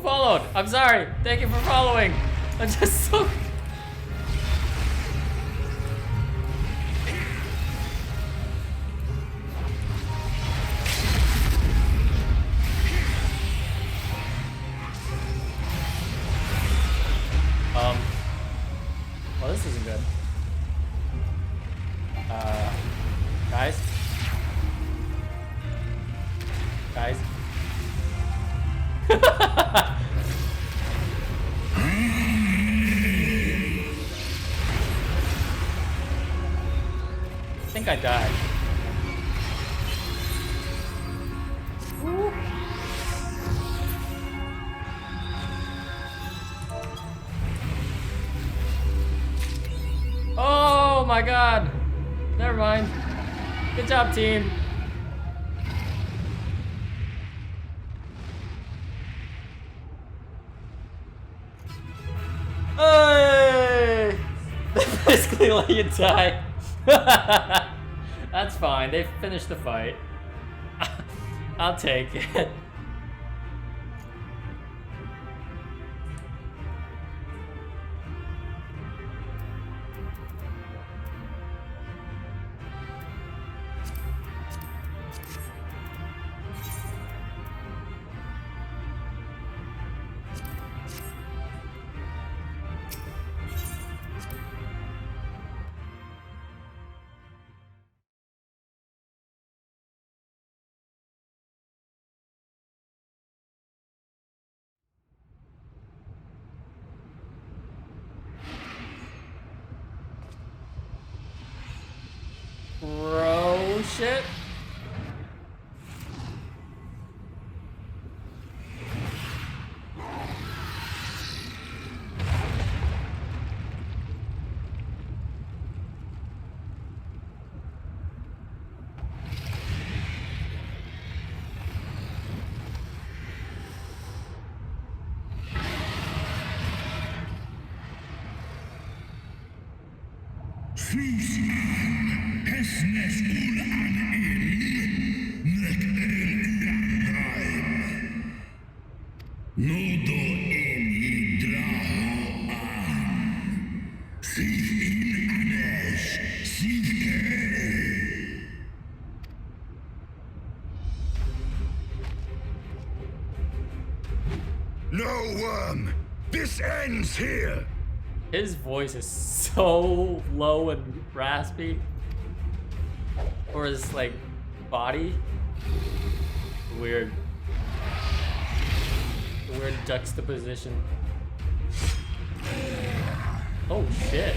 Speaker 1: followed? I'm sorry. Thank you for following. I'm just so. Well, this isn't good. Guys? Guys? I think I died. Woo. Oh my god. Never mind. Good job, team. Hey! They basically let you die. That's fine. They finished the fight. I'll take it. Bro, shit.
Speaker 2: No worm! This ends here!
Speaker 1: His voice is so low and raspy. Or his, like, body. Weird. Weird juxtaposition. Oh, shit.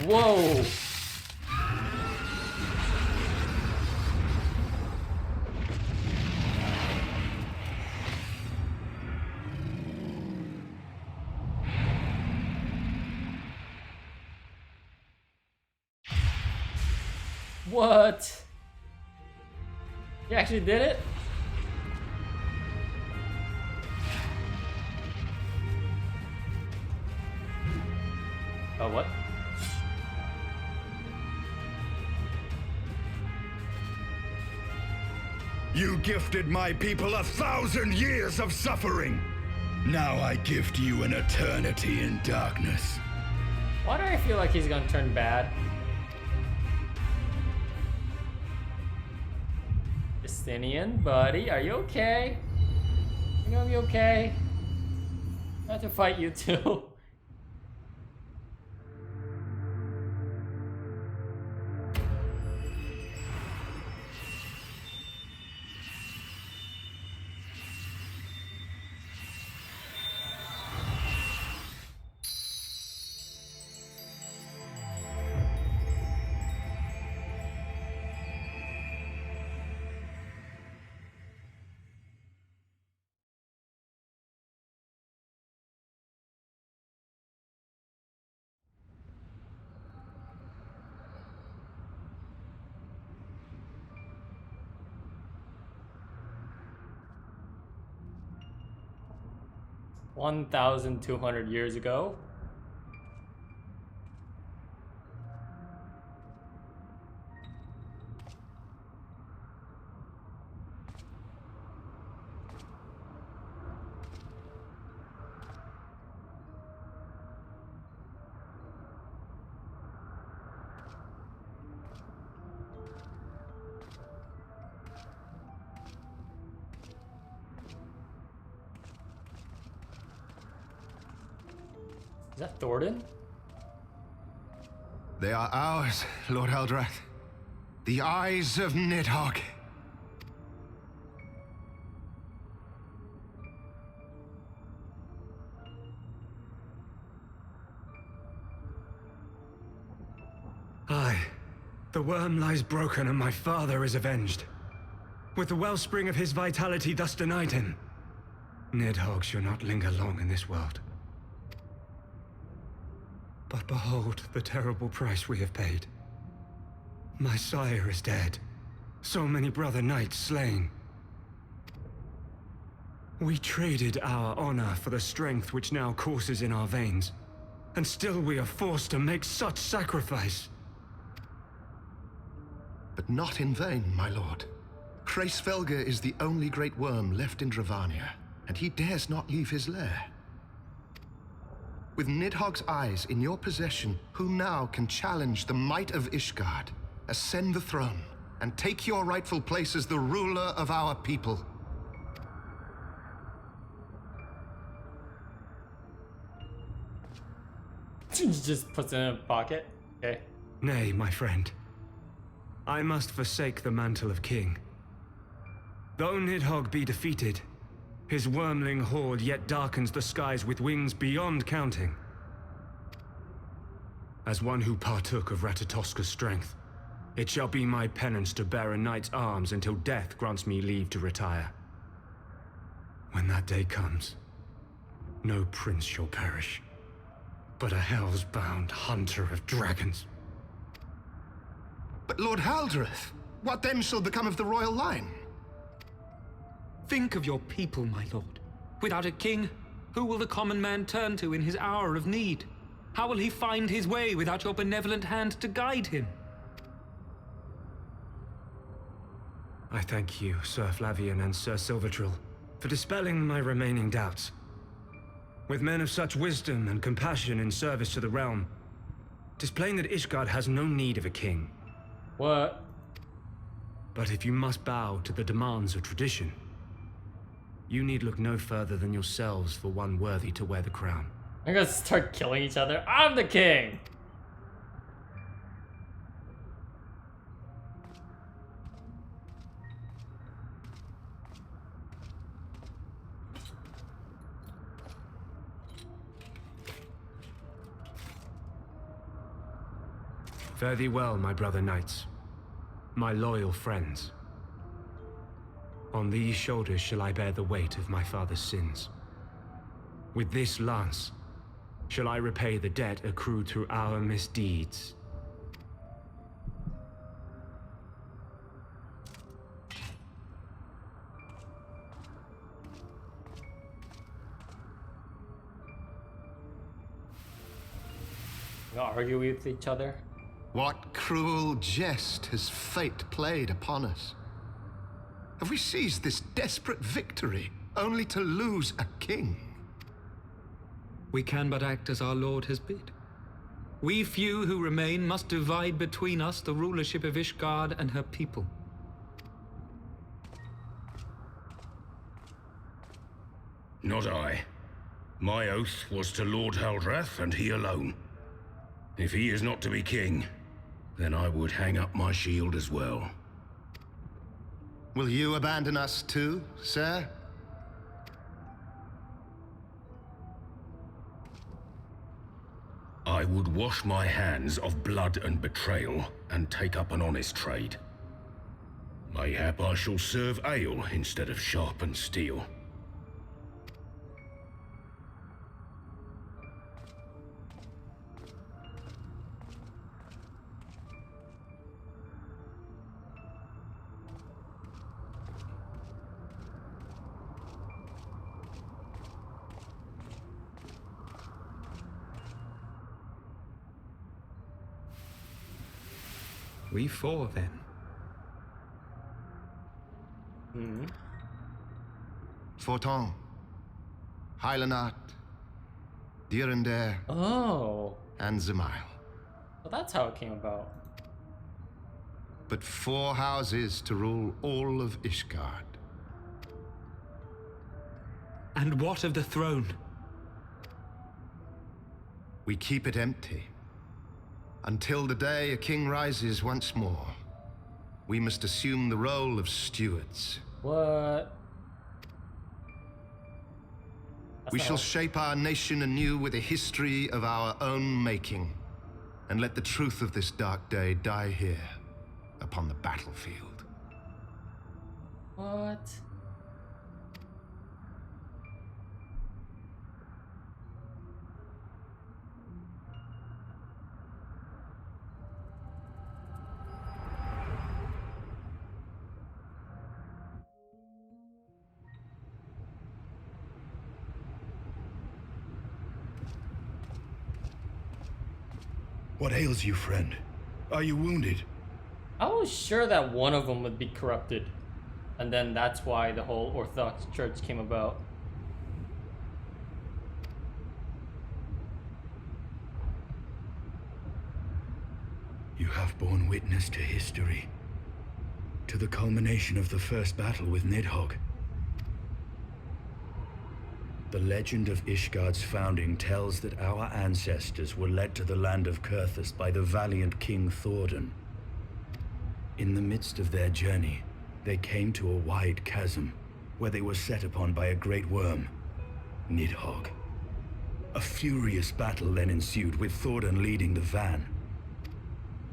Speaker 1: Whoa! What? You actually did it? Oh, what?
Speaker 2: You gifted my people 1,000 years of suffering. Now I gift you an eternity in darkness.
Speaker 1: Why do I feel like he's gonna turn bad? Justinian, buddy, are you okay? You gonna be okay? I have to fight you too. $1,200 years ago. Is that Thornton?
Speaker 10: They are ours, Lord Ul'dah. The eyes of Nidhogg.
Speaker 3: Aye. The worm lies broken and my father is avenged. With the wellspring of his vitality thus denied him, Nidhogg shall not linger long in this world. But behold the terrible price we have paid. My sire is dead. So many brother knights slain. We traded our honor for the strength which now courses in our veins. And still we are forced to make such sacrifice.
Speaker 10: But not in vain, my lord. Hraesvelgr is the only great worm left in Dravania, and he dares not leave his lair. With Nidhogg's eyes in your possession, who now can challenge the might of Ishgard, ascend the throne, and take your rightful place as the ruler of our people?
Speaker 1: Just puts it in a pocket. Okay.
Speaker 3: Nay, my friend. I must forsake the mantle of king. Though Nidhogg be defeated, his wormling horde yet darkens the skies with wings beyond counting. As one who partook of Ratatoska's strength, it shall be my penance to bear a knight's arms until death grants me leave to retire. When that day comes, no prince shall perish, but a hell's-bound hunter of dragons.
Speaker 10: But Lord Haldreth, what then shall become of the royal line?
Speaker 3: Think of your people, my lord. Without a king, who will the common man turn to in his hour of need? How will he find his way without your benevolent hand to guide him? I thank you, Sir Flavian and Sir Silvertrill, for dispelling my remaining doubts. With men of such wisdom and compassion in service to the realm, 'tis plain that Ishgard has no need of a king.
Speaker 1: What?
Speaker 3: But if you must bow to the demands of tradition, you need look no further than yourselves for one worthy to wear the crown.
Speaker 1: They're gonna start killing each other. I'm the king!
Speaker 3: Fare thee well, my brother knights, my loyal friends. On these shoulders shall I bear the weight of my father's sins. With this lance shall I repay the debt accrued through our misdeeds.
Speaker 1: Gonna argue with each other?
Speaker 10: What cruel jest has fate played upon us? Have we seized this desperate victory only to lose a king?
Speaker 3: We can but act as our lord has bid. We few who remain must divide between us the rulership of Ishgard and her people.
Speaker 2: Not I. My oath was to Lord Haldreth, and he alone. If he is not to be king, then I would hang up my shield as well.
Speaker 10: Will you abandon us too, sir?
Speaker 2: I would wash my hands of blood and betrayal, and take up an honest trade. Mayhap I shall serve ale instead of sharpened steel.
Speaker 3: We four, then.
Speaker 10: Forton, Hylanat, Dyrendare,
Speaker 1: Oh.
Speaker 10: and Zemail.
Speaker 1: So that's how it came about.
Speaker 10: But 4 houses to rule all of Ishgard.
Speaker 3: And what of the throne?
Speaker 10: We keep it empty. Until the day a king rises once more, we must assume the role of stewards.
Speaker 1: What?
Speaker 10: We shall shape our nation anew with a history of our own making, and let the truth of this dark day die here, upon the battlefield.
Speaker 1: What?
Speaker 2: What ails you, friend? Are you wounded?
Speaker 1: I was sure that one of them would be corrupted, and then that's why the whole Orthodox Church came about.
Speaker 2: You have borne witness to history, to the culmination of the first battle with Nidhogg. The legend of Ishgard's founding tells that our ancestors were led to the land of Kurthus by the valiant King Thordan. In the midst of their journey, they came to a wide chasm, where they were set upon by a great worm, Nidhogg. A furious battle then ensued, with Thordan leading the van.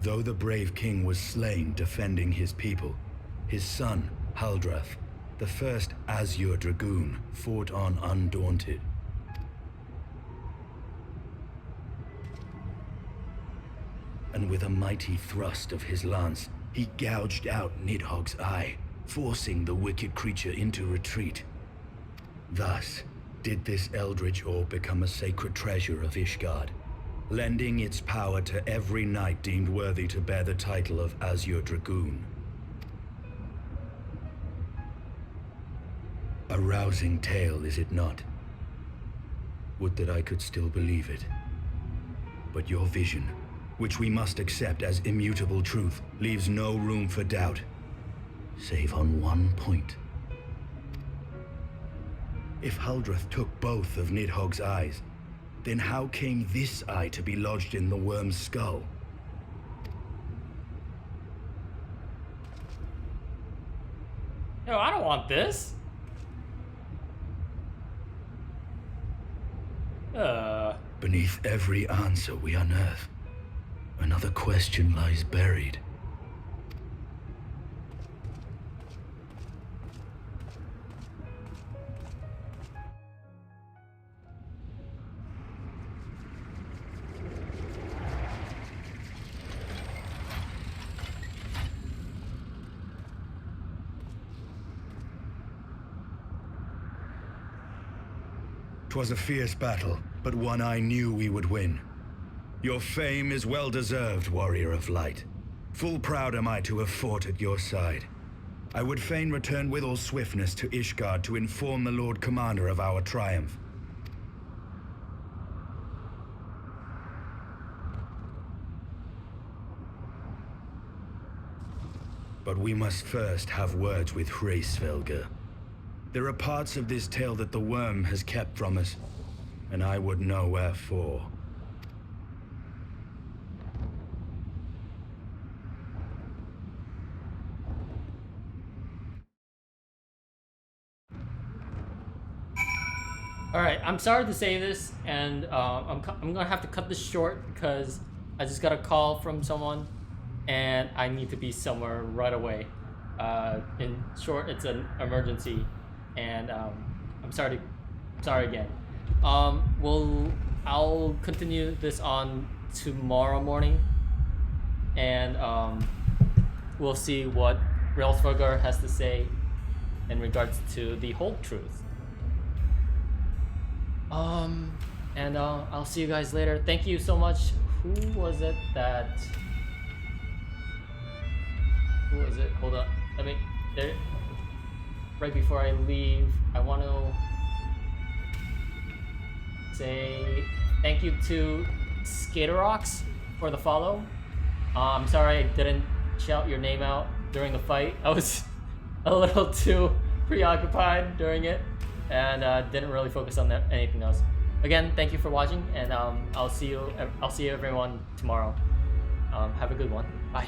Speaker 2: Though the brave king was slain defending his people, his son, Ul'dah, the first Azure Dragoon, fought on undaunted. And with a mighty thrust of his lance, he gouged out Nidhogg's eye, forcing the wicked creature into retreat. Thus did this eldritch orb become a sacred treasure of Ishgard, lending its power to every knight deemed worthy to bear the title of Azure Dragoon. A rousing tale, is it not? Would that I could still believe it. But your vision, which we must accept as immutable truth, leaves no room for doubt, save on one point. If Ul'dah took both of Nidhogg's eyes, then how came this eye to be lodged in the worm's skull?
Speaker 1: Yo, I don't want this.
Speaker 2: Beneath every answer we unearth, another question lies buried. 'Twas a fierce battle, but one I knew we would win. Your fame is well deserved, warrior of light. Full proud am I to have fought at your side. I would fain return with all swiftness to Ishgard to inform the Lord Commander of our triumph. But we must first have words with Hraesvelgr. There are parts of this tale that the worm has kept from us, and I would know wherefore.
Speaker 1: Alright, I'm sorry to say this, and I'm gonna have to cut this short because I just got a call from someone, and I need to be somewhere right away. In short, it's an emergency, and I'm sorry again. I'll continue this on tomorrow morning, and we'll see what Hraesvelgr has to say in regards to the whole truth. And I'll see you guys later. Thank you so much. Who was it? Hold on. Right before I leave, I want to say thank you to Skaterox for the follow. I'm sorry I didn't shout your name out during the fight. I was a little too preoccupied during it, and didn't really focus on anything else. Again, thank you for watching, and I'll see you everyone tomorrow. Have a good one. Bye.